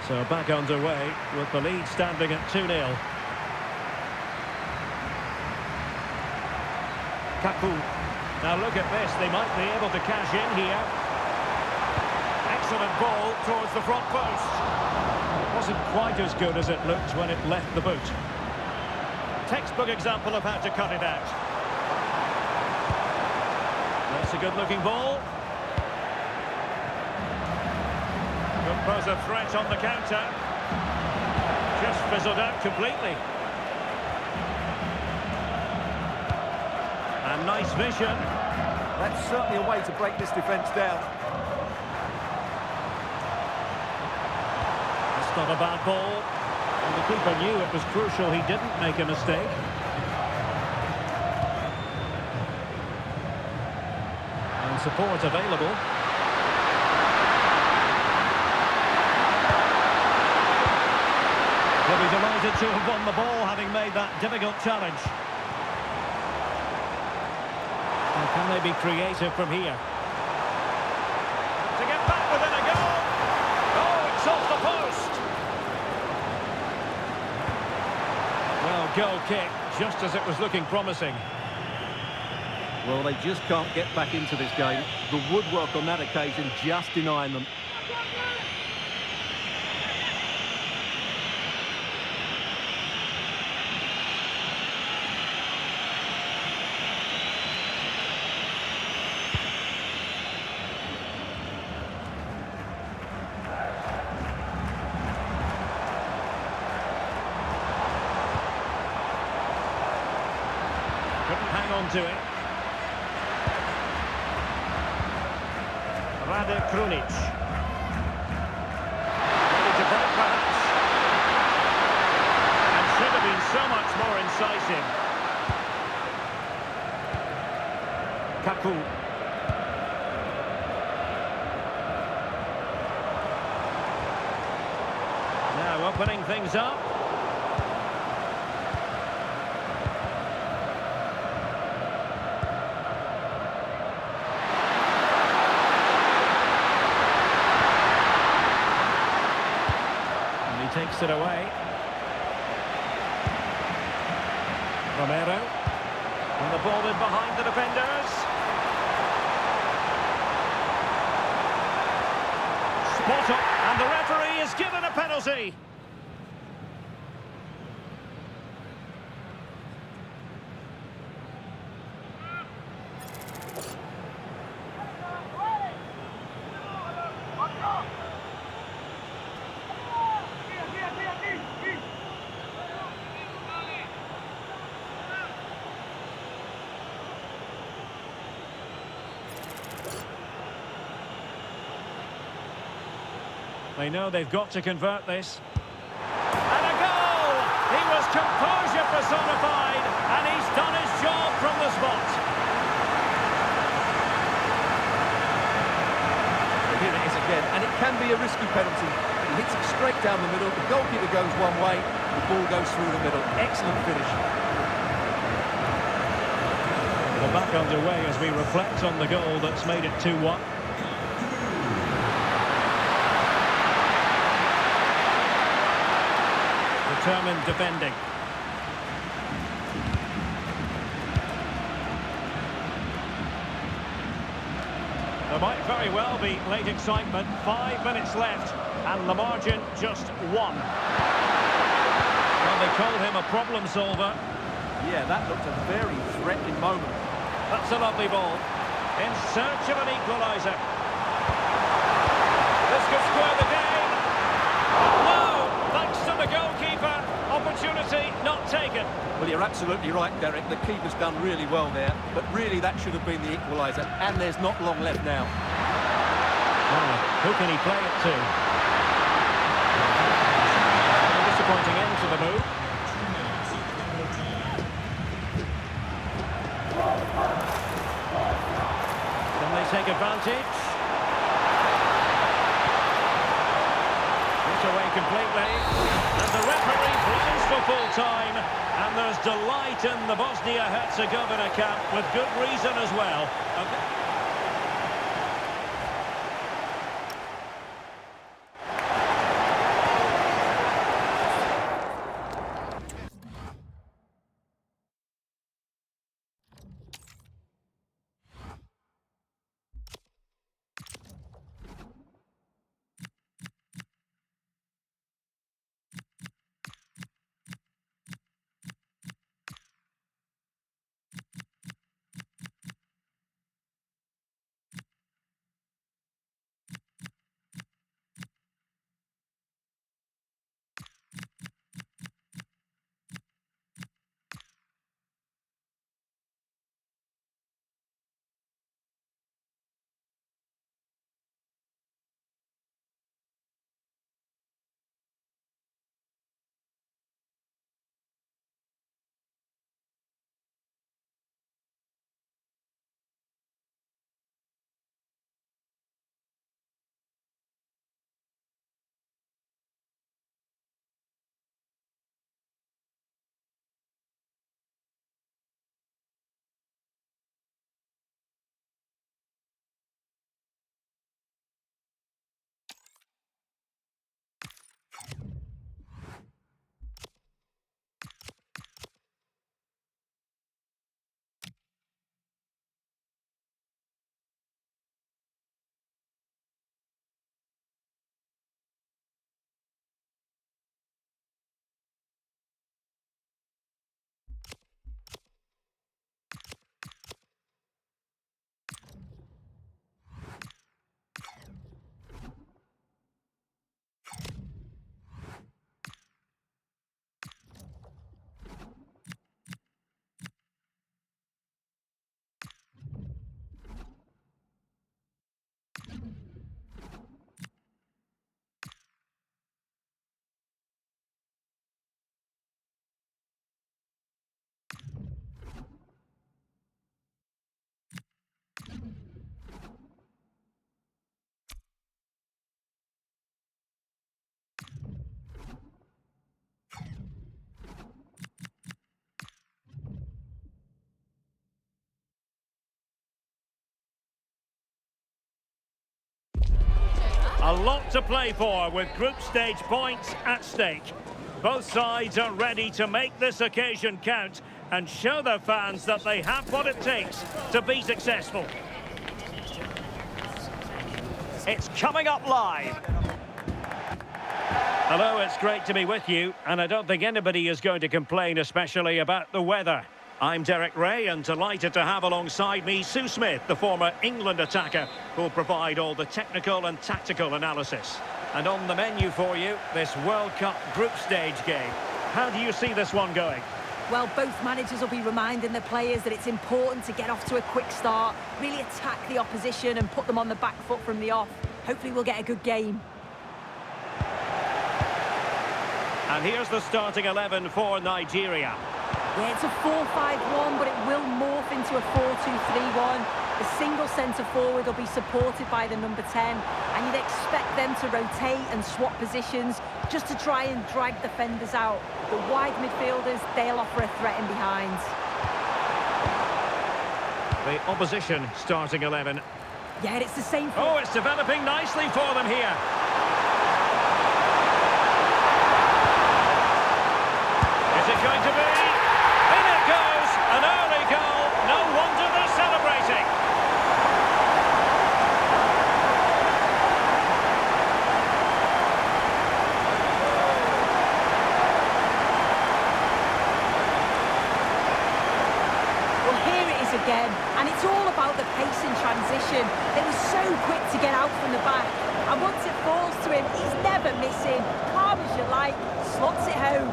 So back underway with the lead standing at 2-0. Kaku. Now look at this, they might be able to cash in here. Excellent ball towards the front post. It wasn't quite as good as it looked when it left the boot. Textbook example of how to cut it out. That's a good-looking ball. Could pose a threat on the counter. Just fizzled out completely. And nice vision. That's certainly a way to break this defence down. That's not a bad ball. And the keeper knew it was crucial he didn't make a mistake. And support available. He'll be delighted to have won the ball, having made that difficult challenge. And can they be creative from here? To get back within a goal! Oh, it's off the post! Well, goal kick, just as it was looking promising. Well, they just can't get back into this game. The woodwork on that occasion just denying them. Couldn't hang on to it. Krunic. Ready to break perhaps. And should have been so much more incisive. Kaku. Now opening things up. Takes it away. Romero. And the ball in behind the defenders. Spot up. And the referee is given a penalty. They know they've got to convert this. And a goal! He was composure personified, and he's done his job from the spot. Here it is again, and it can be a risky penalty. He hits it straight down the middle, the goalkeeper goes one way, the ball goes through the middle. Excellent finish. We're back underway as we reflect on the goal that's made it 2-1. Determined defending. There might very well be late excitement. 5 minutes left, and the margin just 1. Well, they call him a problem solver. Yeah, that looked a very threatening moment. That's a lovely ball. In search of an equaliser. This could square the game. No! Thanks to the goalkeeper. Opportunity not taken. Well, you're absolutely right, Derek. The keeper's done really well there. But really, that should have been the equaliser. And there's not long left now. Who can he play it to? A disappointing end to the move. Can they take advantage? It's away completely. And the referee blows for full time. And there's delight in the Bosnia-Herzegovina camp, with good reason as well. A lot to play for, with group stage points at stake. Both sides are ready to make this occasion count and show their fans that they have what it takes to be successful. It's coming up live. Hello, it's great to be with you, and I don't think anybody is going to complain, especially about the weather. I'm Derek Ray, and delighted to have alongside me Sue Smith, the former England attacker, who'll provide all the technical and tactical analysis. And on the menu for you, this World Cup group stage game. How do you see this one going? Well, both managers will be reminding the players that it's important to get off to a quick start, really attack the opposition and put them on the back foot from the off. Hopefully we'll get a good game. And here's the starting 11 for Nigeria. Yeah, it's a 4-5-1, but it will morph into a 4-2-3-1. The single centre-forward will be supported by the number 10, and you'd expect them to rotate and swap positions just to try and drag defenders out. The wide midfielders, they'll offer a threat in behind. The opposition starting 11. Yeah, it's the same. Oh, it's developing nicely for them here. Is it going to be? In it goes! An early goal. No wonder they're celebrating. Well, here it is again, and it's all about the pace in transition. They were so quick to get out from the back, and once it falls to him, he's never missing. Calm as you like, slots it home.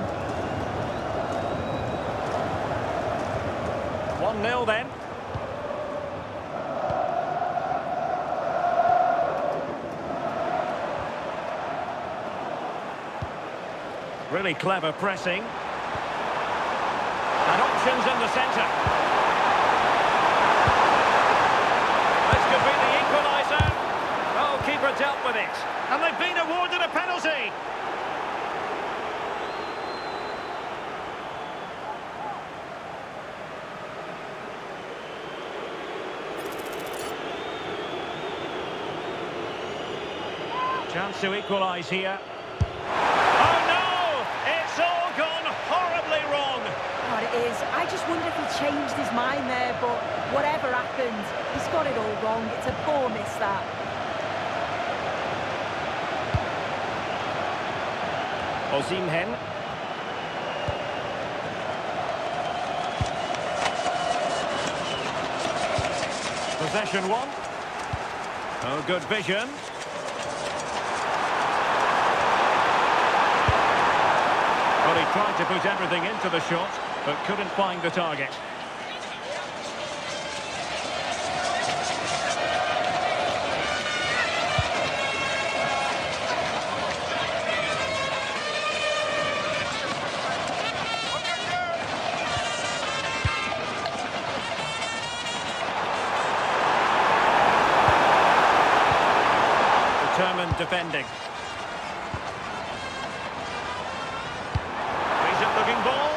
1-0 then. Really clever pressing. And options in the centre. This could be the equaliser. Oh, keeper dealt with it. And they've been awarded a penalty. Chance to equalise here. Oh no! It's all gone horribly wrong. God, it is. I just wonder if he changed his mind there, but whatever happened, he's got it all wrong. It's a poor miss, that. Osimhen. Possession one. Oh, good vision. Well, he tried to put everything into the shot, but couldn't find the target. Determined defending. Decent looking ball.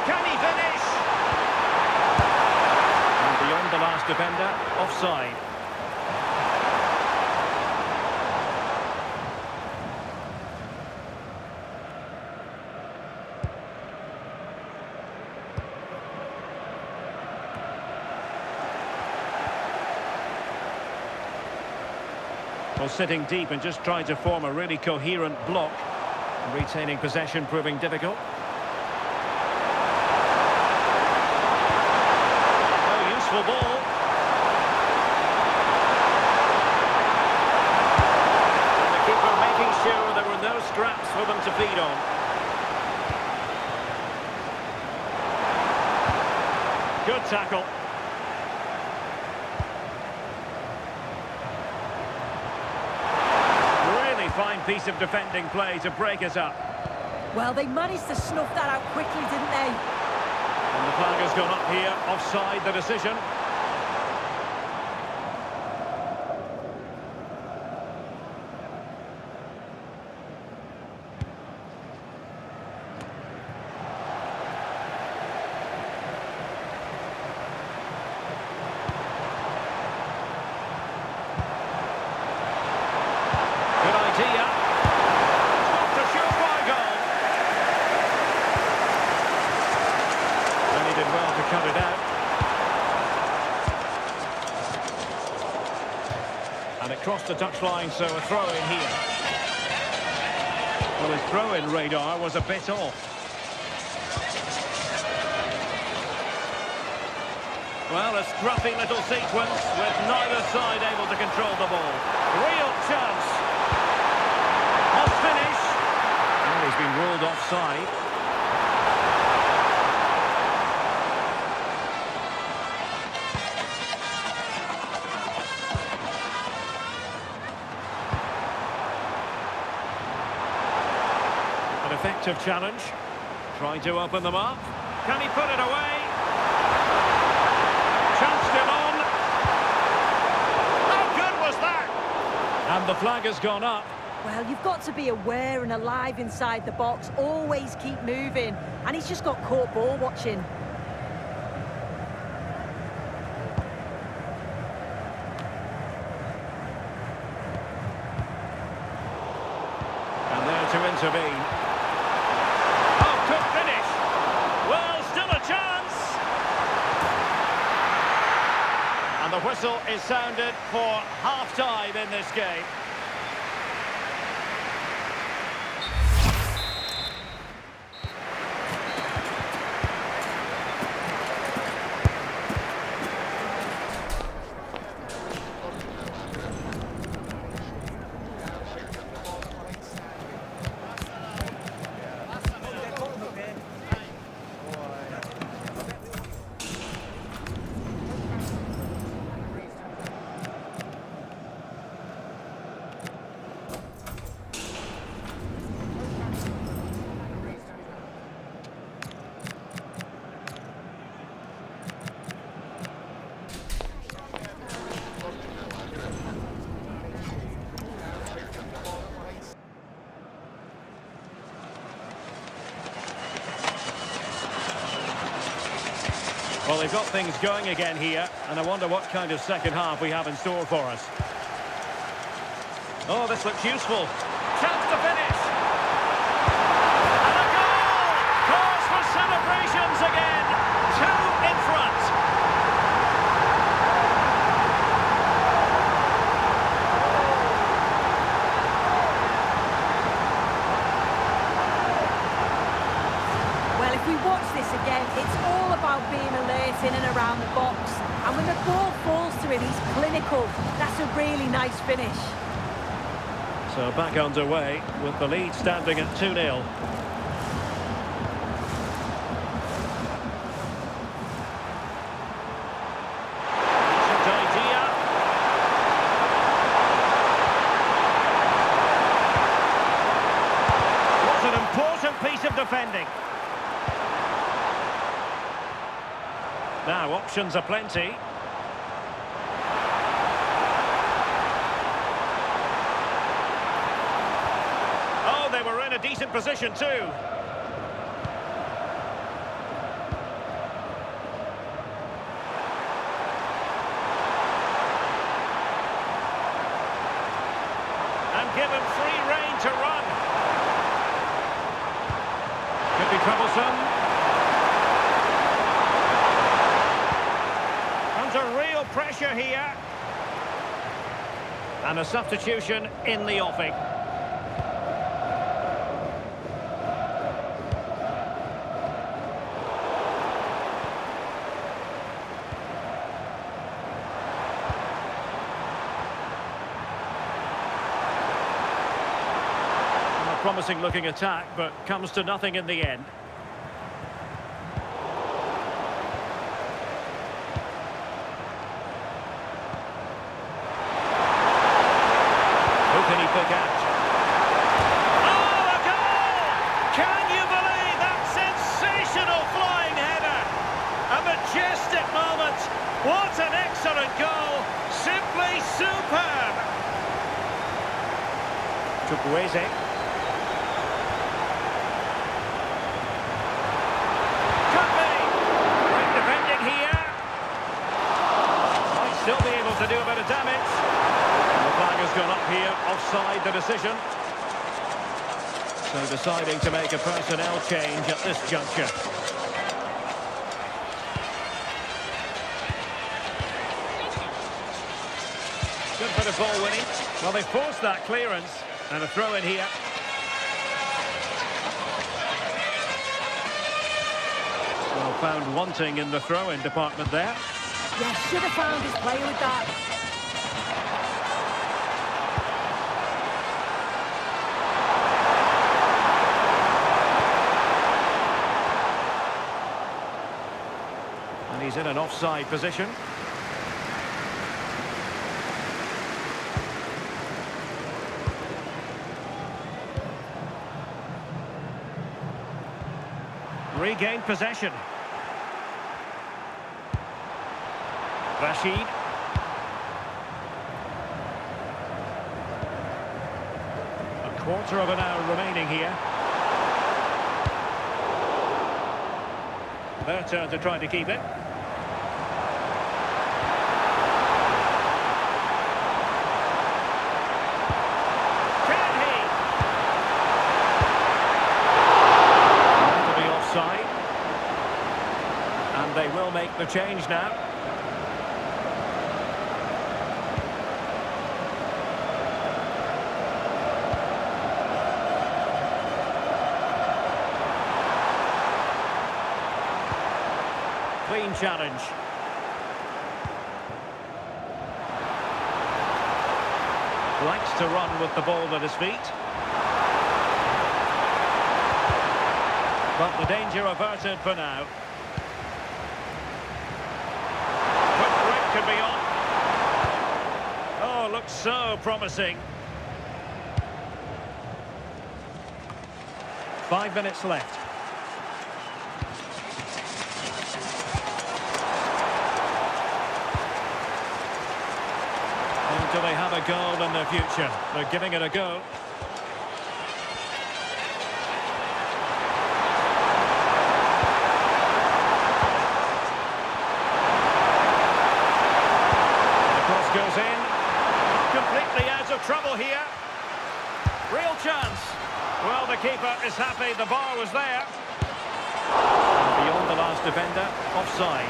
Can he finish? And beyond the last defender, offside. Well, sitting deep and just trying to form a really coherent block. Retaining possession proving difficult. Oh, useful ball. And the keeper making sure there were no scraps for them to feed on. Good tackle. Fine piece of defending play to break us up. Well, they managed to snuff that out quickly, didn't they? And the flag has gone up here, offside the decision. Cut it out. And it crossed the touchline, so a throw in here. Well, his throw-in radar was a bit off. Well, a scruffy little sequence with neither side able to control the ball. Real chance. Must finish. Well, he's been ruled offside. Effective challenge, trying to open them up. Can he put it away? Chance still on. How good was that? And the flag has gone up. Well, you've got to be aware and alive inside the box. Always keep moving. And he's just got caught ball watching. And there to intervene. The whistle is sounded for half-time in this game. Well, they've got things going again here, and I wonder what kind of second half we have in store for us. Oh, this looks useful. Chance to finish. And a goal! Cause for celebrations again. 2 in front. Well, if we watch this again, it's all about being alert in and around the box. And when the ball falls to him, he's clinical. That's a really nice finish. So back underway with the lead standing at 2-0. Decent idea. What an important piece of defending. Now options are plenty. They were in a decent position too. And given free rein to run. Could be troublesome. Under real pressure here. And a substitution in the offing. Promising looking attack, but comes to nothing in the end. Who can he pick out? Oh, a goal! Can you believe that sensational flying header? A majestic moment. What an excellent goal. Simply superb. Chukwueze. Still be able to do a bit of damage. The flag has gone up here, offside the decision. So deciding to make a personnel change at this juncture. Good bit of ball winning. Well, they forced that clearance and a throw in here. Well, found wanting in the throw-in department there. Yeah, should have found his player with that. And he's in an offside position. Regained possession. Rashid. A quarter of an hour remaining here. Their turn to try to keep it. Can he? To be offside. And they will make the change now. Clean challenge. Likes to run with the ball at his feet. But the danger averted for now. Quick break could be on. Oh, looks so promising. 5 minutes left. Do they have a goal in their future? They're giving it a go. The cross goes in. Not completely out of trouble here. Real chance. Well, the keeper is happy the bar was there. Beyond the last defender, offside.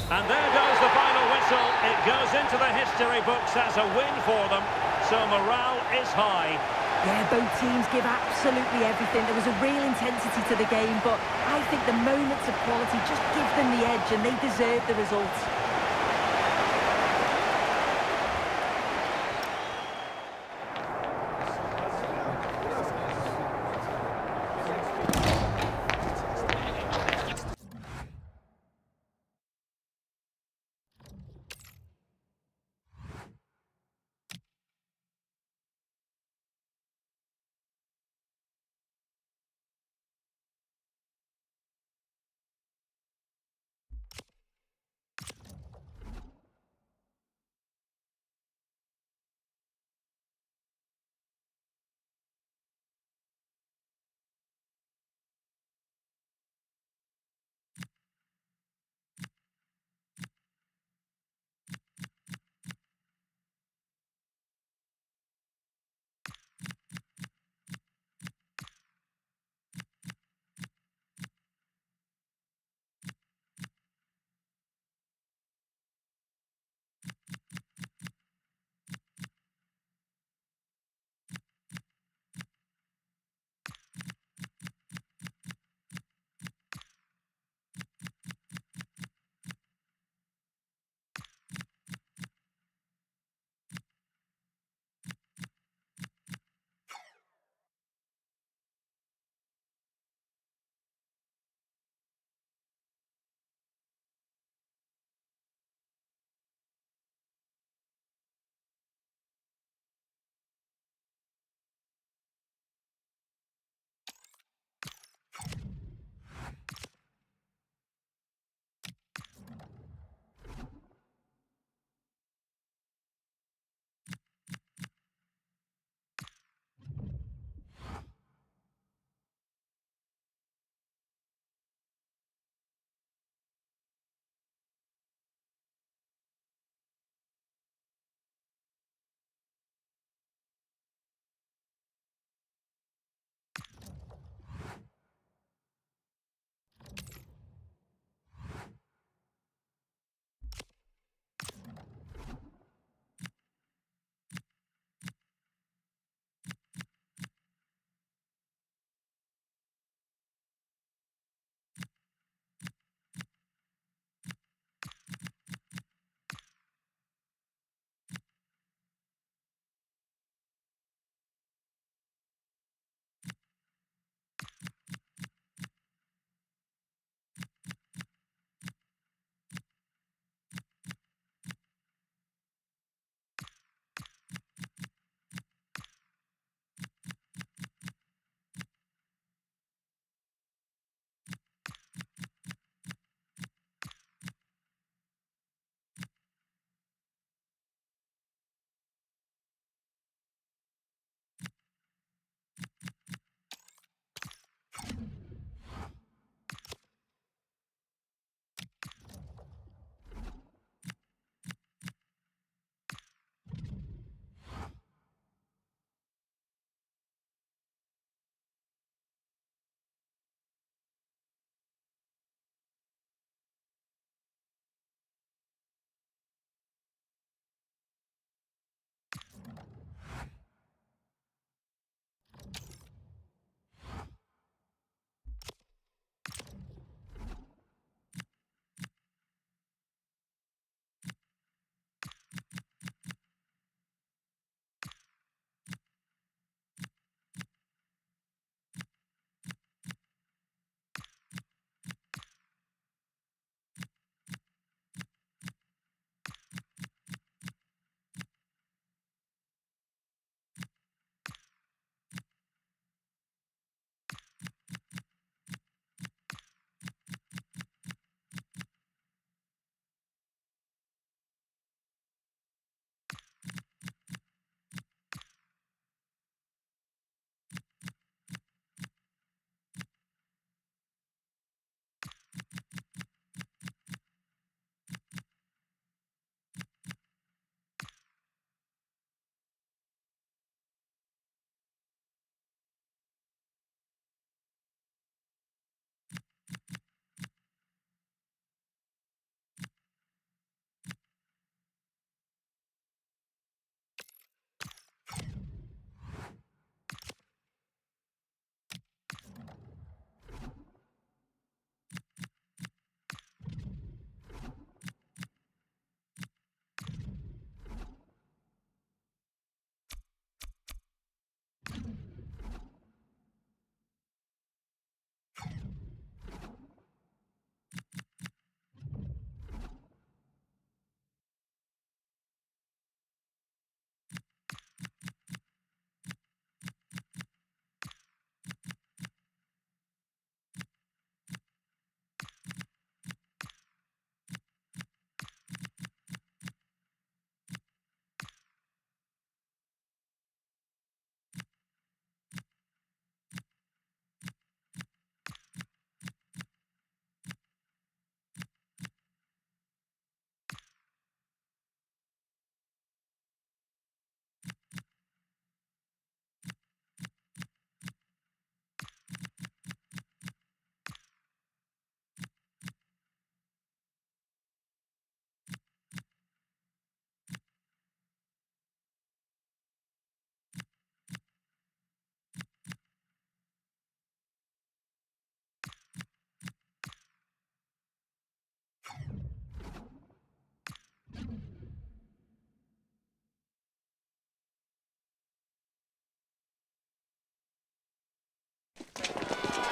And there goes the final whistle. It goes into the history books as a win for them. So morale is high. Yeah, both teams give absolutely everything. There was a real intensity to the game, but I think the moments of quality just give them the edge and they deserve the result.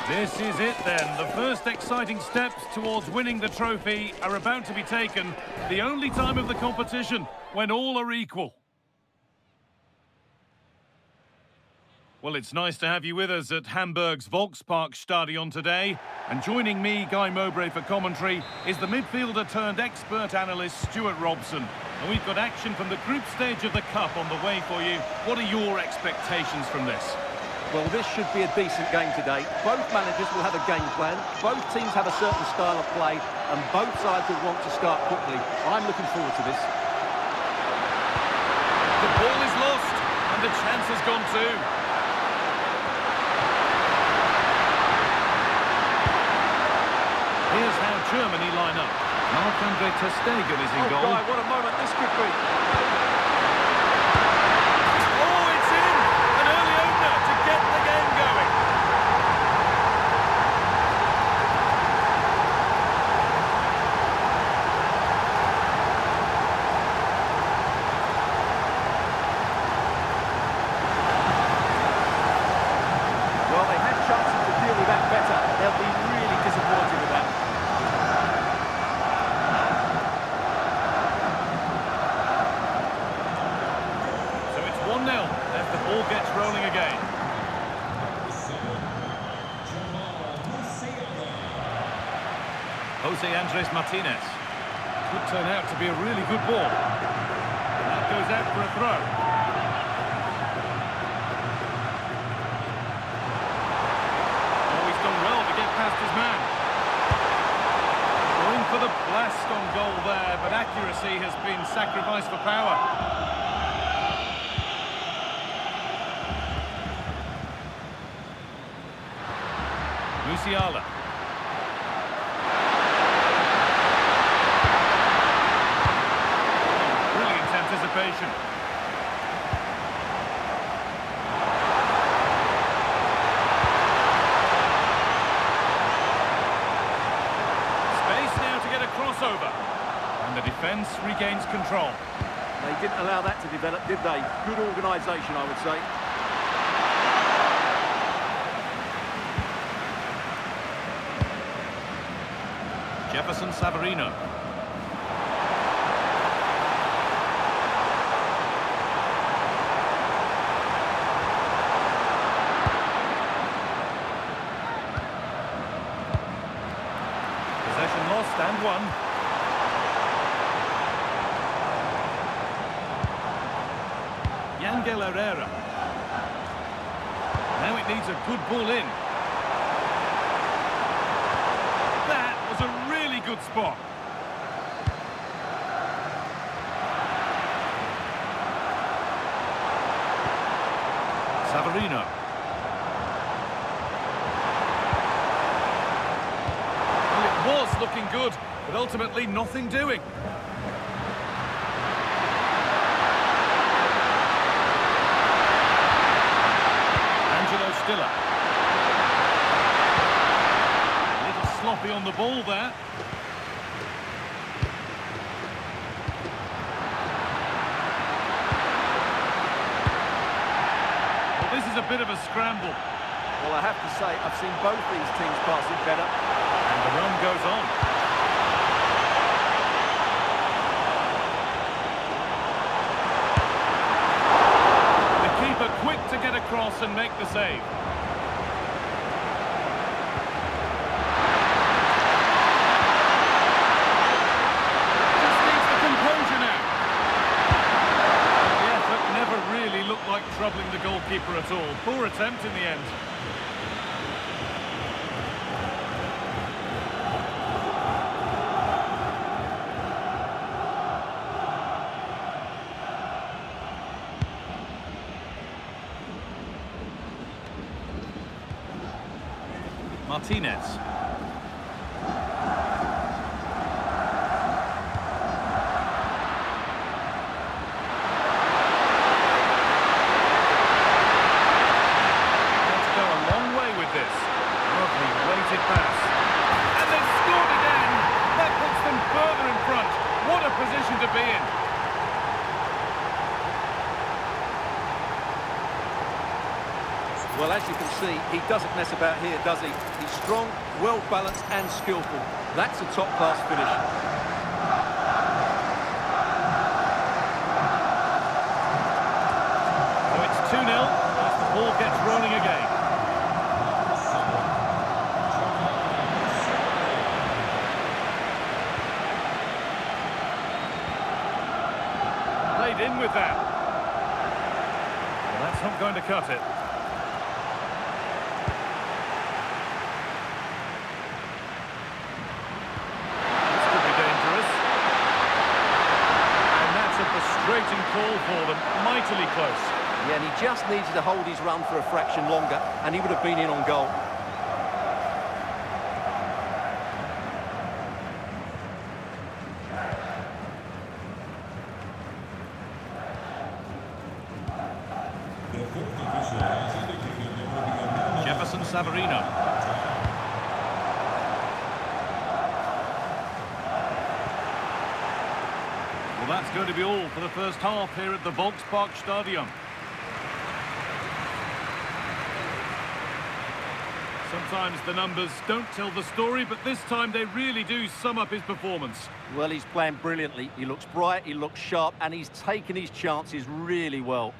This is it then. The first exciting steps towards winning the trophy are about to be taken. The only time of the competition when all are equal. Well, it's nice to have you with us at Hamburg's Volksparkstadion today. And joining me, Guy Mowbray, for commentary is the midfielder-turned-expert analyst Stuart Robson. And we've got action from the group stage of the Cup on the way for you. What are your expectations from this? Well, this should be a decent game today. Both managers will have a game plan. Both teams have a certain style of play, and both sides will want to start quickly. I'm looking forward to this. The ball is lost, and the chance has gone too. Here's how Germany line up. Marc-Andre ter Stegen is in goal. Guy, what a moment this could be. Oh, it's in! An early opener to get the game going. Well, they had chances to deal with that better. They'll be really disappointed with that. So it's 1-0 as the ball gets rolling again. Jose Andres Martinez. Could turn out to be a really good ball. And that goes out for a throw. Oh, he's done well to get past his man. Going for the blast on goal there, but accuracy has been sacrificed for power. Musiala. Brilliant anticipation. Space now to get a crossover. And the defence regains control. They didn't allow that to develop, did they? Good organisation, I would say. Jefferson Savarino. Possession lost and won. Yangel Herrera. Now it needs a good ball in. That was a really good spot. Savarino. Well, it was looking good, but ultimately nothing doing. Angelo Stiller. A little sloppy on the ball there. Well, this is a bit of a scramble. Well, I have to say, I've seen both these teams pass it better. And the run goes on. The keeper quick to get across and make the save. Just needs the composure now. The effort never really looked like troubling the goalkeeper at all. Poor attempt in the end. Martinez. Let's go a long way with this. Lovely weighted pass. And they've scored again. That puts them further in front. What a position to be in. Well, as you can see, he doesn't mess about here, does he? He's strong, well-balanced and skillful. That's a top-class finish. So it's 2-0 as the ball gets rolling again. Played in with that. Well, that's not going to cut it. Frustrating call for them, mightily close. Yeah, and he just needed to hold his run for a fraction longer, and he would have been in on goal. Jefferson Savarino. That's going to be all for the first half here at the Volkspark Stadium. Sometimes the numbers don't tell the story, but this time they really do sum up his performance. Well, he's playing brilliantly. He looks bright, he looks sharp, and he's taken his chances really well.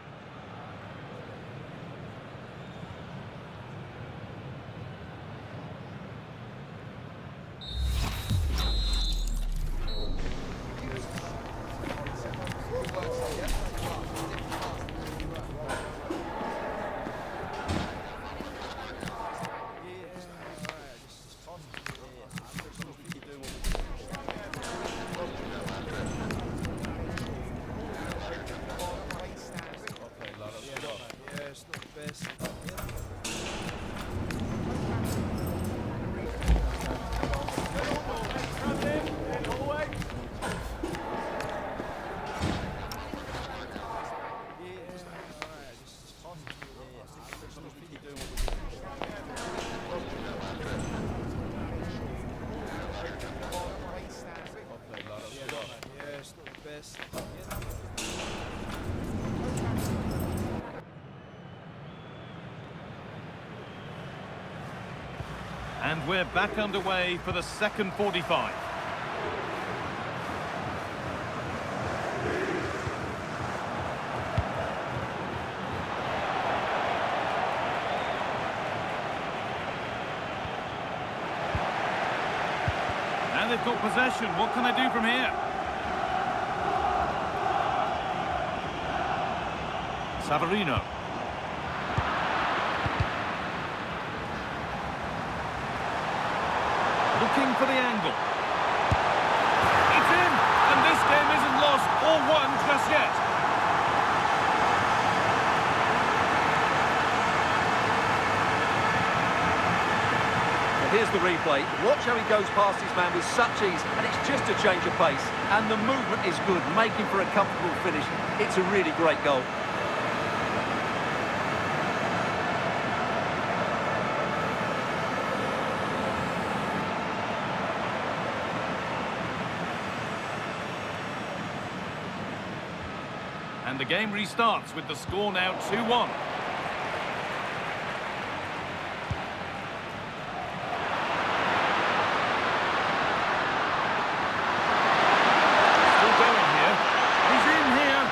And we're back underway for the second 45. Now they've got possession. What can they do from here? Savarino. Looking for the angle. It's in! And this game isn't lost or won just yet. Well, here's the replay. Watch how he goes past his man with such ease, and it's just a change of pace. And the movement is good, making for a comfortable finish. It's a really great goal. And the game restarts with the score now 2-1. Still going here. He's in here.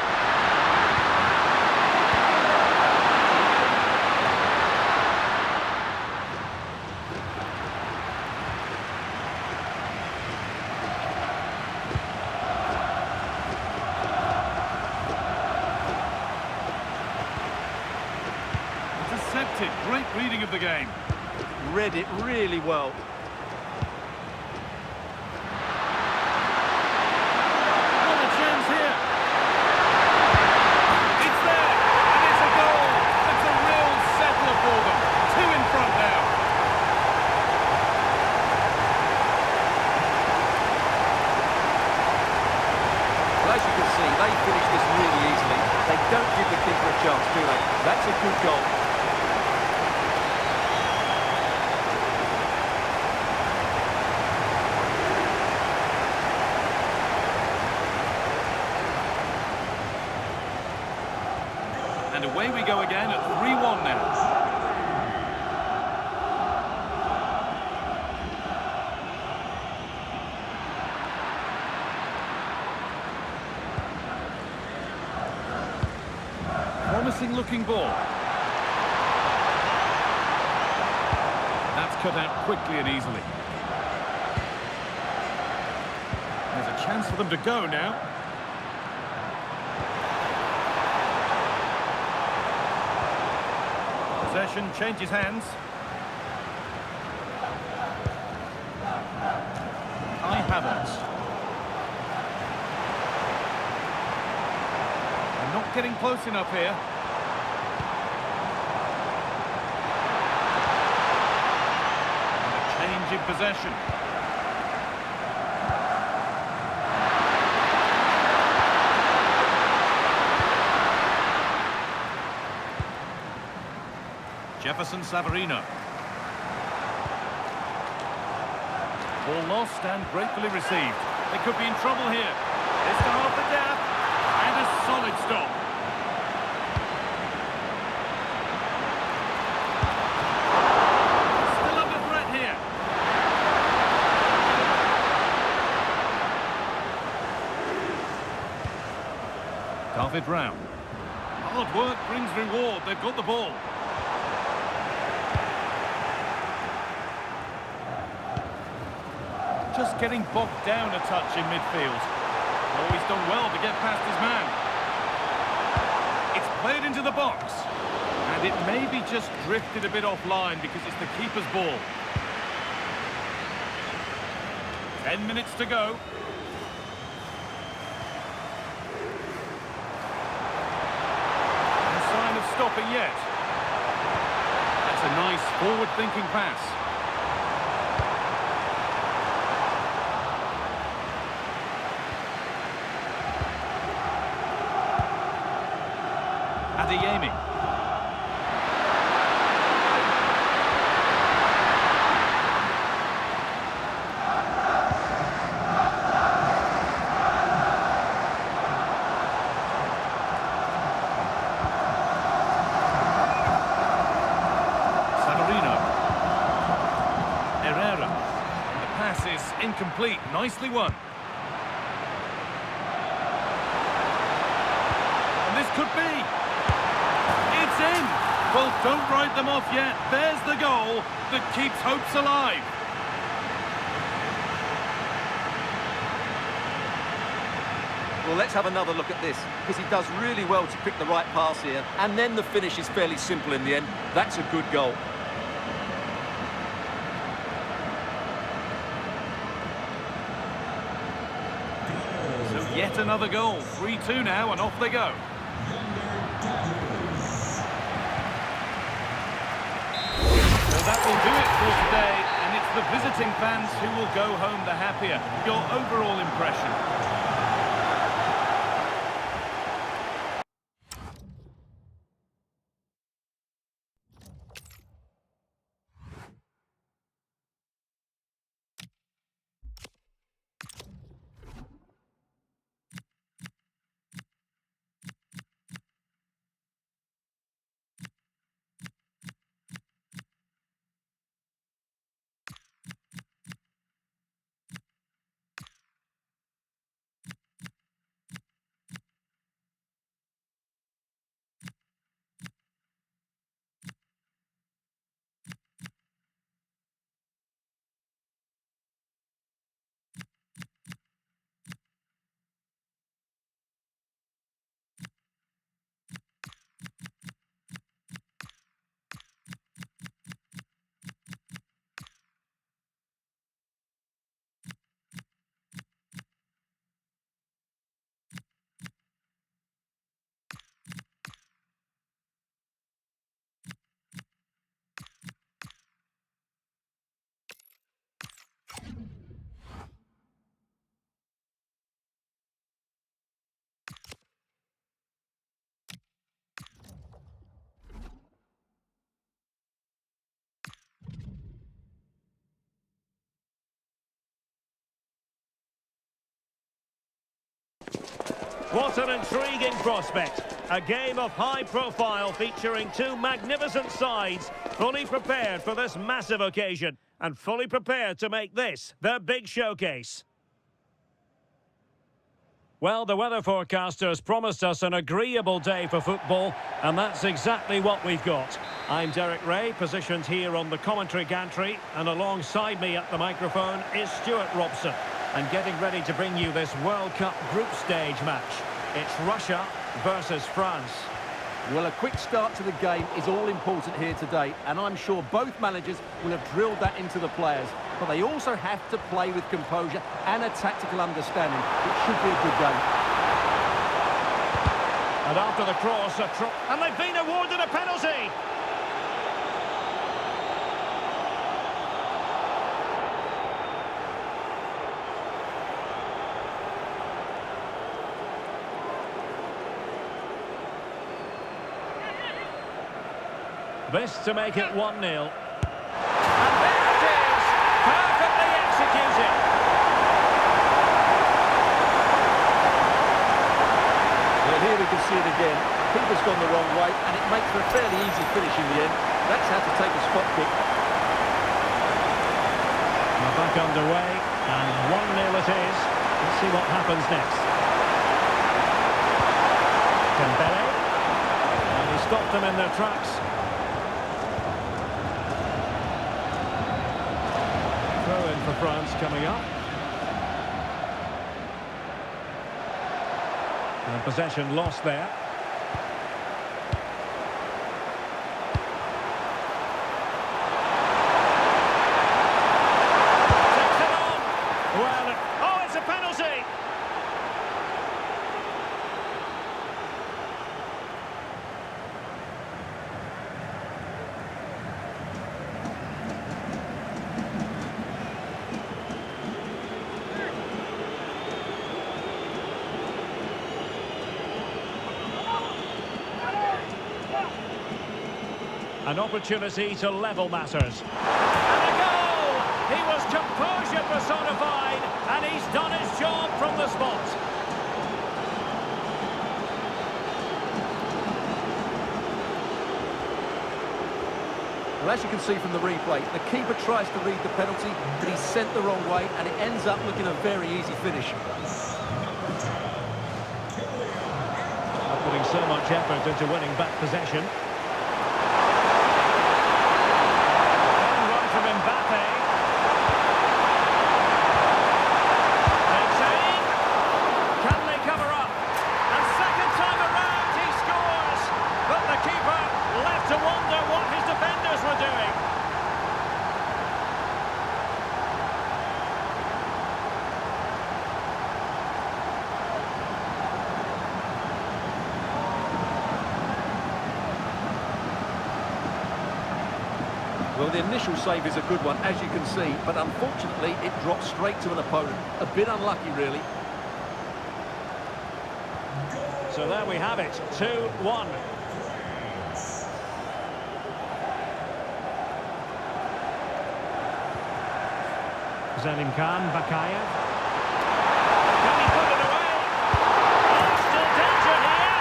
Intercepted. Great reading of the game. Read it really well. What a chance here. It's there, and it's a goal. It's a real settler for them. 2 in front now. Well, as you can see, they finish this really easily. They don't give the keeper a chance, do they? That's a good goal. And away we go again at 3-1 now. promising looking ball. That's cut out quickly and easily. There's a chance for them to go now. Possession changes hands. Kai Havertz. They're not getting close enough here. And a change in possession. Jefferson Savarino. Ball lost and gratefully received. They could be in trouble here. It's to half the gap. And a solid stop. Still under threat here. David Brown. Hard work brings reward. They've got the ball. Just getting bogged down a touch in midfield. Oh, he's done well to get past his man. It's played into the box. And it maybe just drifted a bit offline because it's the keeper's ball. 10 minutes to go. No sign of stopping yet. That's a nice forward-thinking pass. Adeyemi. Savarino. Herrera. The pass is incomplete. Nicely won. And this could be. It's in! Well, don't write them off yet. There's the goal that keeps hopes alive. Well, let's have another look at this, because he does really well to pick the right pass here, and then the finish is fairly simple in the end. That's a good goal. So yet another goal. 3-2 now, and off they go. That will do it for today, and it's the visiting fans who will go home the happier. Your overall impression? What an intriguing prospect. A game of high profile featuring two magnificent sides, fully prepared for this massive occasion and fully prepared to make this their big showcase. Well, the weather forecasters promised us an agreeable day for football, and that's exactly what we've got. I'm Derek Ray, positioned here on the commentary gantry, and alongside me at the microphone is Stuart Robson. And getting ready to bring you this World Cup group stage match. It's Russia versus France. Well, a quick start to the game is all important here today, and I'm sure both managers will have drilled that into the players. But they also have to play with composure and a tactical understanding. It should be a good game. And after the cross, and they've been awarded a penalty! This to make it 1-0. And there it is! Perfectly executed! Well, here we can see it again. Keeper's gone the wrong way, and it makes for a fairly easy finish in the end. That's how to take a spot kick. We're back underway, and 1-0 it is. Let's see what happens next. Dembele. And he stopped them in their tracks. Throw-in for France coming up. And possession lost there. Takes it on. Well, oh, it's a penalty. An opportunity to level matters. And a goal! He was composure personified, and he's done his job from the spot. Well, as you can see from the replay, the keeper tries to read the penalty, but he's sent the wrong way, and it ends up looking a very easy finish. Not putting so much effort into winning back possession. To wonder what his defenders were doing. Well, the initial save is a good one, as you can see, but unfortunately it drops straight to an opponent. A bit unlucky, really. So there we have it, 2-1. Zelim Khan, Bakayev. Can he put it away? Oh, still danger here.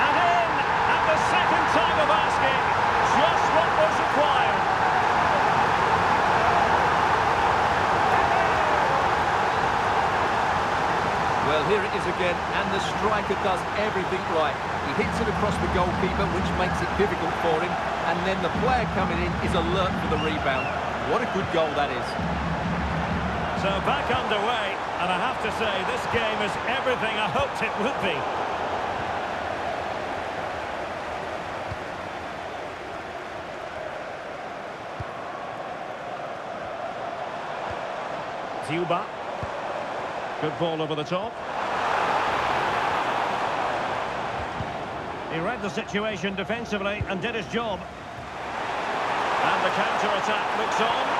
And in at the second time of asking. Just what was required. Well, here it is again, and the striker does everything right. He hits it across the goalkeeper, which makes it difficult for him. And then the player coming in is alert for the rebound. What a good goal that is. So back underway, and I have to say, this game is everything I hoped it would be. Zuba. Good ball over the top. He read the situation defensively and did his job. And the counter-attack looks on.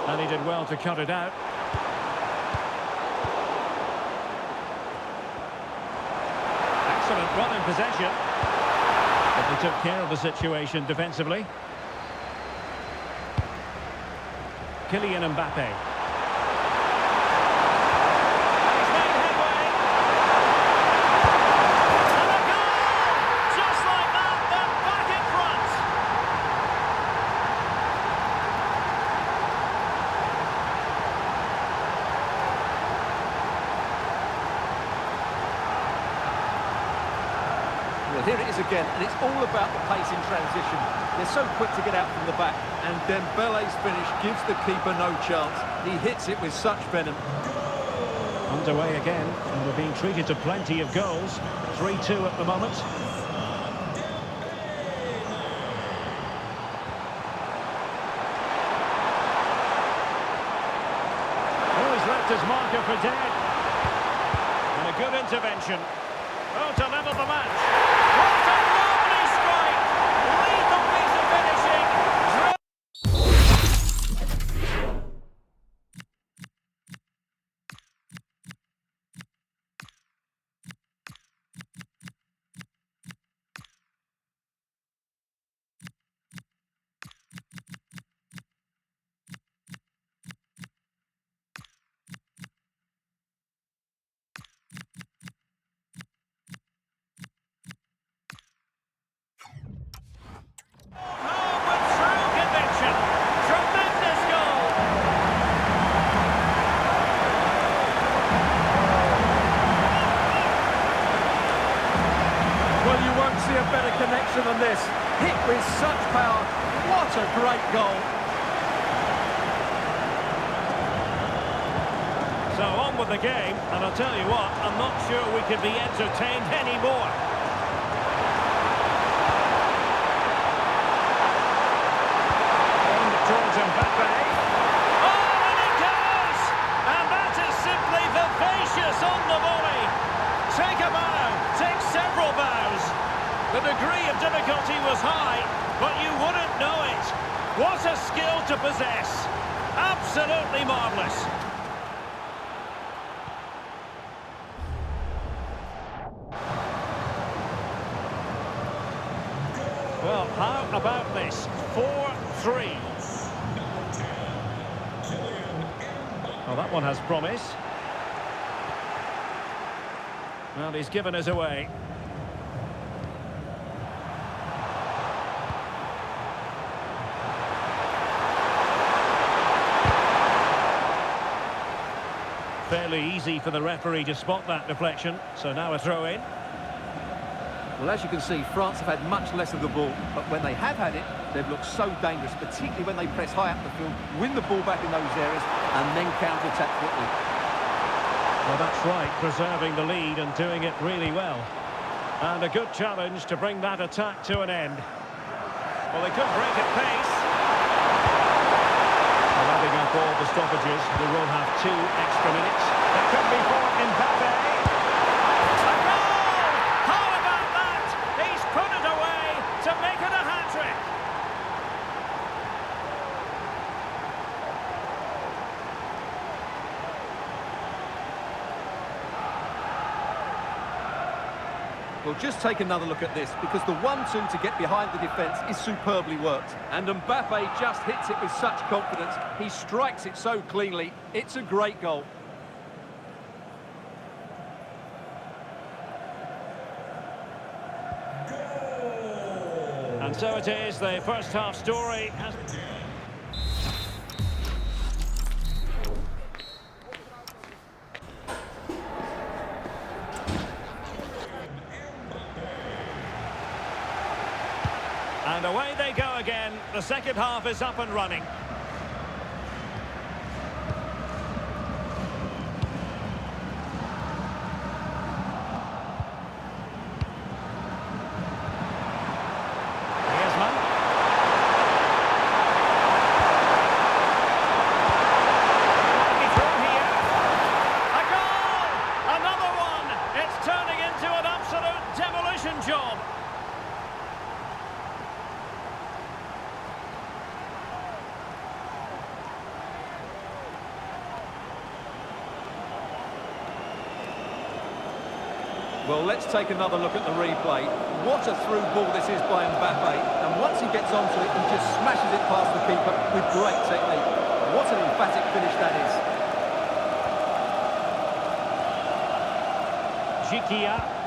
And he did well to cut it out. Excellent run in possession. But they took care of the situation defensively. Kylian Mbappe. He's made headway. And Here it is again, and it's all about the pace in transition. They're so quick to get out from the back, and Dembele's finish gives the keeper no chance. He hits it with such venom. Underway again, and we're being treated to plenty of goals. 3-2 at the moment. Oh, he's left his marker for dead. And a good intervention. Oh, to level the match. What a lovely strike! Lethal piece of finishing. See a better connection than this. Hit with such power. What a great goal. So on with the game, and I'll tell you what, I'm not sure we could be entertained anymore. And towards Mbappe. Oh, and it goes! And that is simply vivacious on the volley. Take a bow, take several bows. The degree of difficulty was high, but you wouldn't know it. What a skill to possess. Absolutely marvellous. Well, how about this? 4-3. Well, that one has promise. Well, he's given us away. Fairly easy for the referee to spot that deflection, so now a throw-in. Well, as you can see, France have had much less of the ball, but when they have had it, they've looked so dangerous, particularly when they press high up the field, win the ball back in those areas, and then counter-attack quickly. Well, that's right, preserving the lead and doing it really well. And a good challenge to bring that attack to an end. Well, they could break at pace. Adding up all the stoppages, we will have 2 extra minutes. It could be for Mbappe. A goal! How about that? He's put it away to make it a hat-trick. Well, just take another look at this, because the 1-2 to get behind the defence is superbly worked. And Mbappe just hits it with such confidence. He strikes it so cleanly. It's a great goal. And so it is, the first half story has... And away they go again. The second half is up and running. Job. Well, let's take another look at the replay. What a through ball this is by Mbappe. And once he gets onto it, he just smashes it past the keeper with great technique. What an emphatic finish that is. Jikia.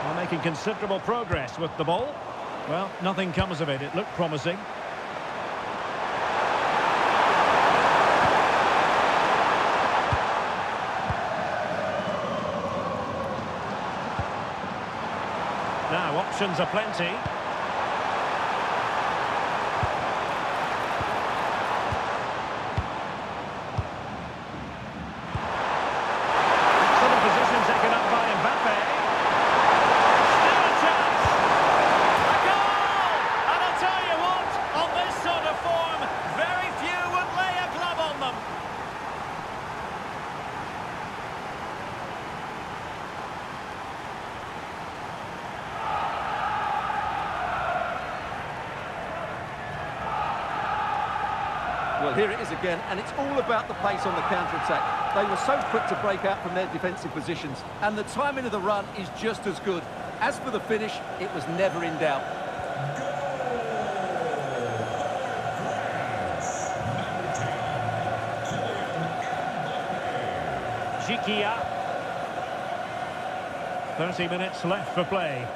Well, making considerable progress with the ball. Well, nothing comes of it. It looked promising. Now, options are plenty. Excellent position taken up by Mbappe. Still a chance. A goal! And I'll tell you what, on this sort of form, very few would lay a glove on them. Well, here it is again, and it's all about the pace on the counter-attack. They were so quick to break out from their defensive positions, and the timing of the run is just as good. As for the finish, it was never in doubt. Gikia. 30 minutes left for play.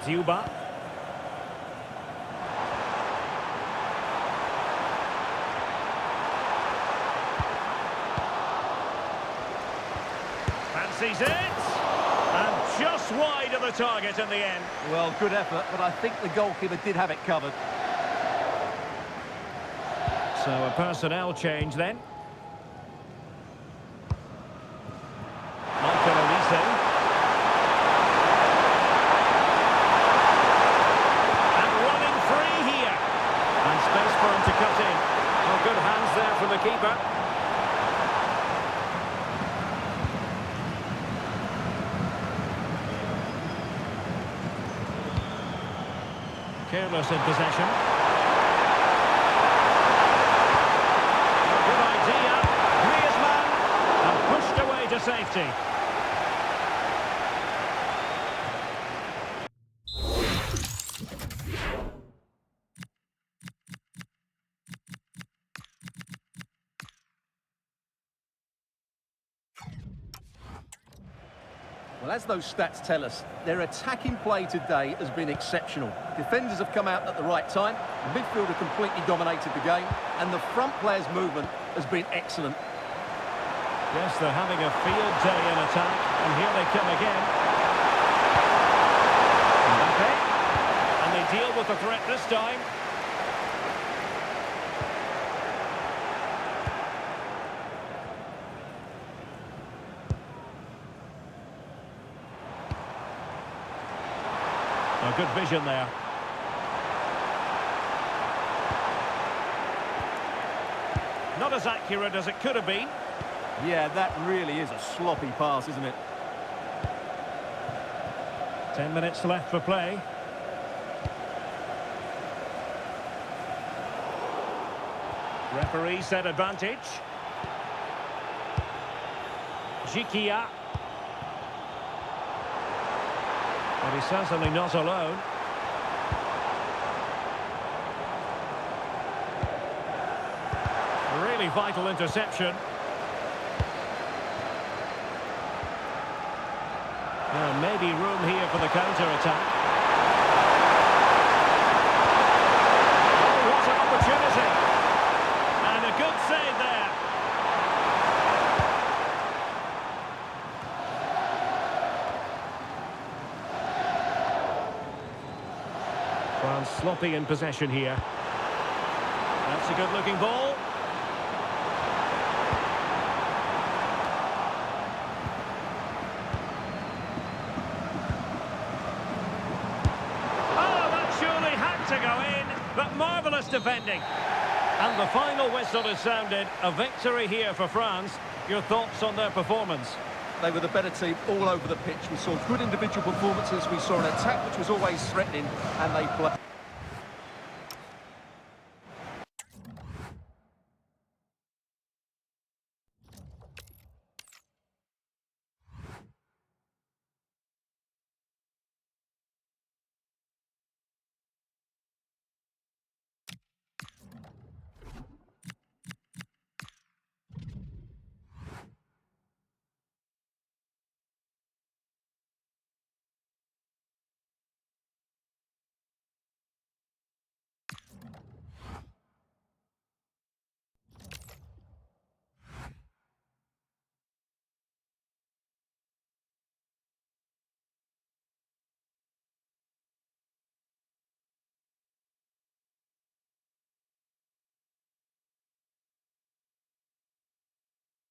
Zuba. Fancies it, and just wide of the target in the end. Well, good effort, but I think the goalkeeper did have it covered. So a personnel change then. Michael Olise. And running free here. And space for him to cut in. Well, good hands there from the keeper. Careless in possession. Good idea. Griezmann. And pushed away to safety. Well, as those stats tell us, their attacking play today has been exceptional. Defenders have come out at the right time, the midfielder completely dominated the game, and the front players' movement has been excellent. Yes, they're having a field day in attack, and here they come again. Mbappe, and they deal with the threat this time. A good vision there. Not as accurate as it could have been. Yeah, that really is a sloppy pass, isn't it? 10 minutes left for play. Referee set advantage. Gikia. But he's certainly not alone. A really vital interception. Maybe room here for the counter-attack. Oh, what an opportunity! And a good save there. France sloppy in possession here. That's a good-looking ball. To go in, but marvellous defending. And the final whistle is sounded. A victory here for France. Your thoughts on their performance? They were the better team all over the pitch. We saw good individual performances. We saw an attack which was always threatening, and they played.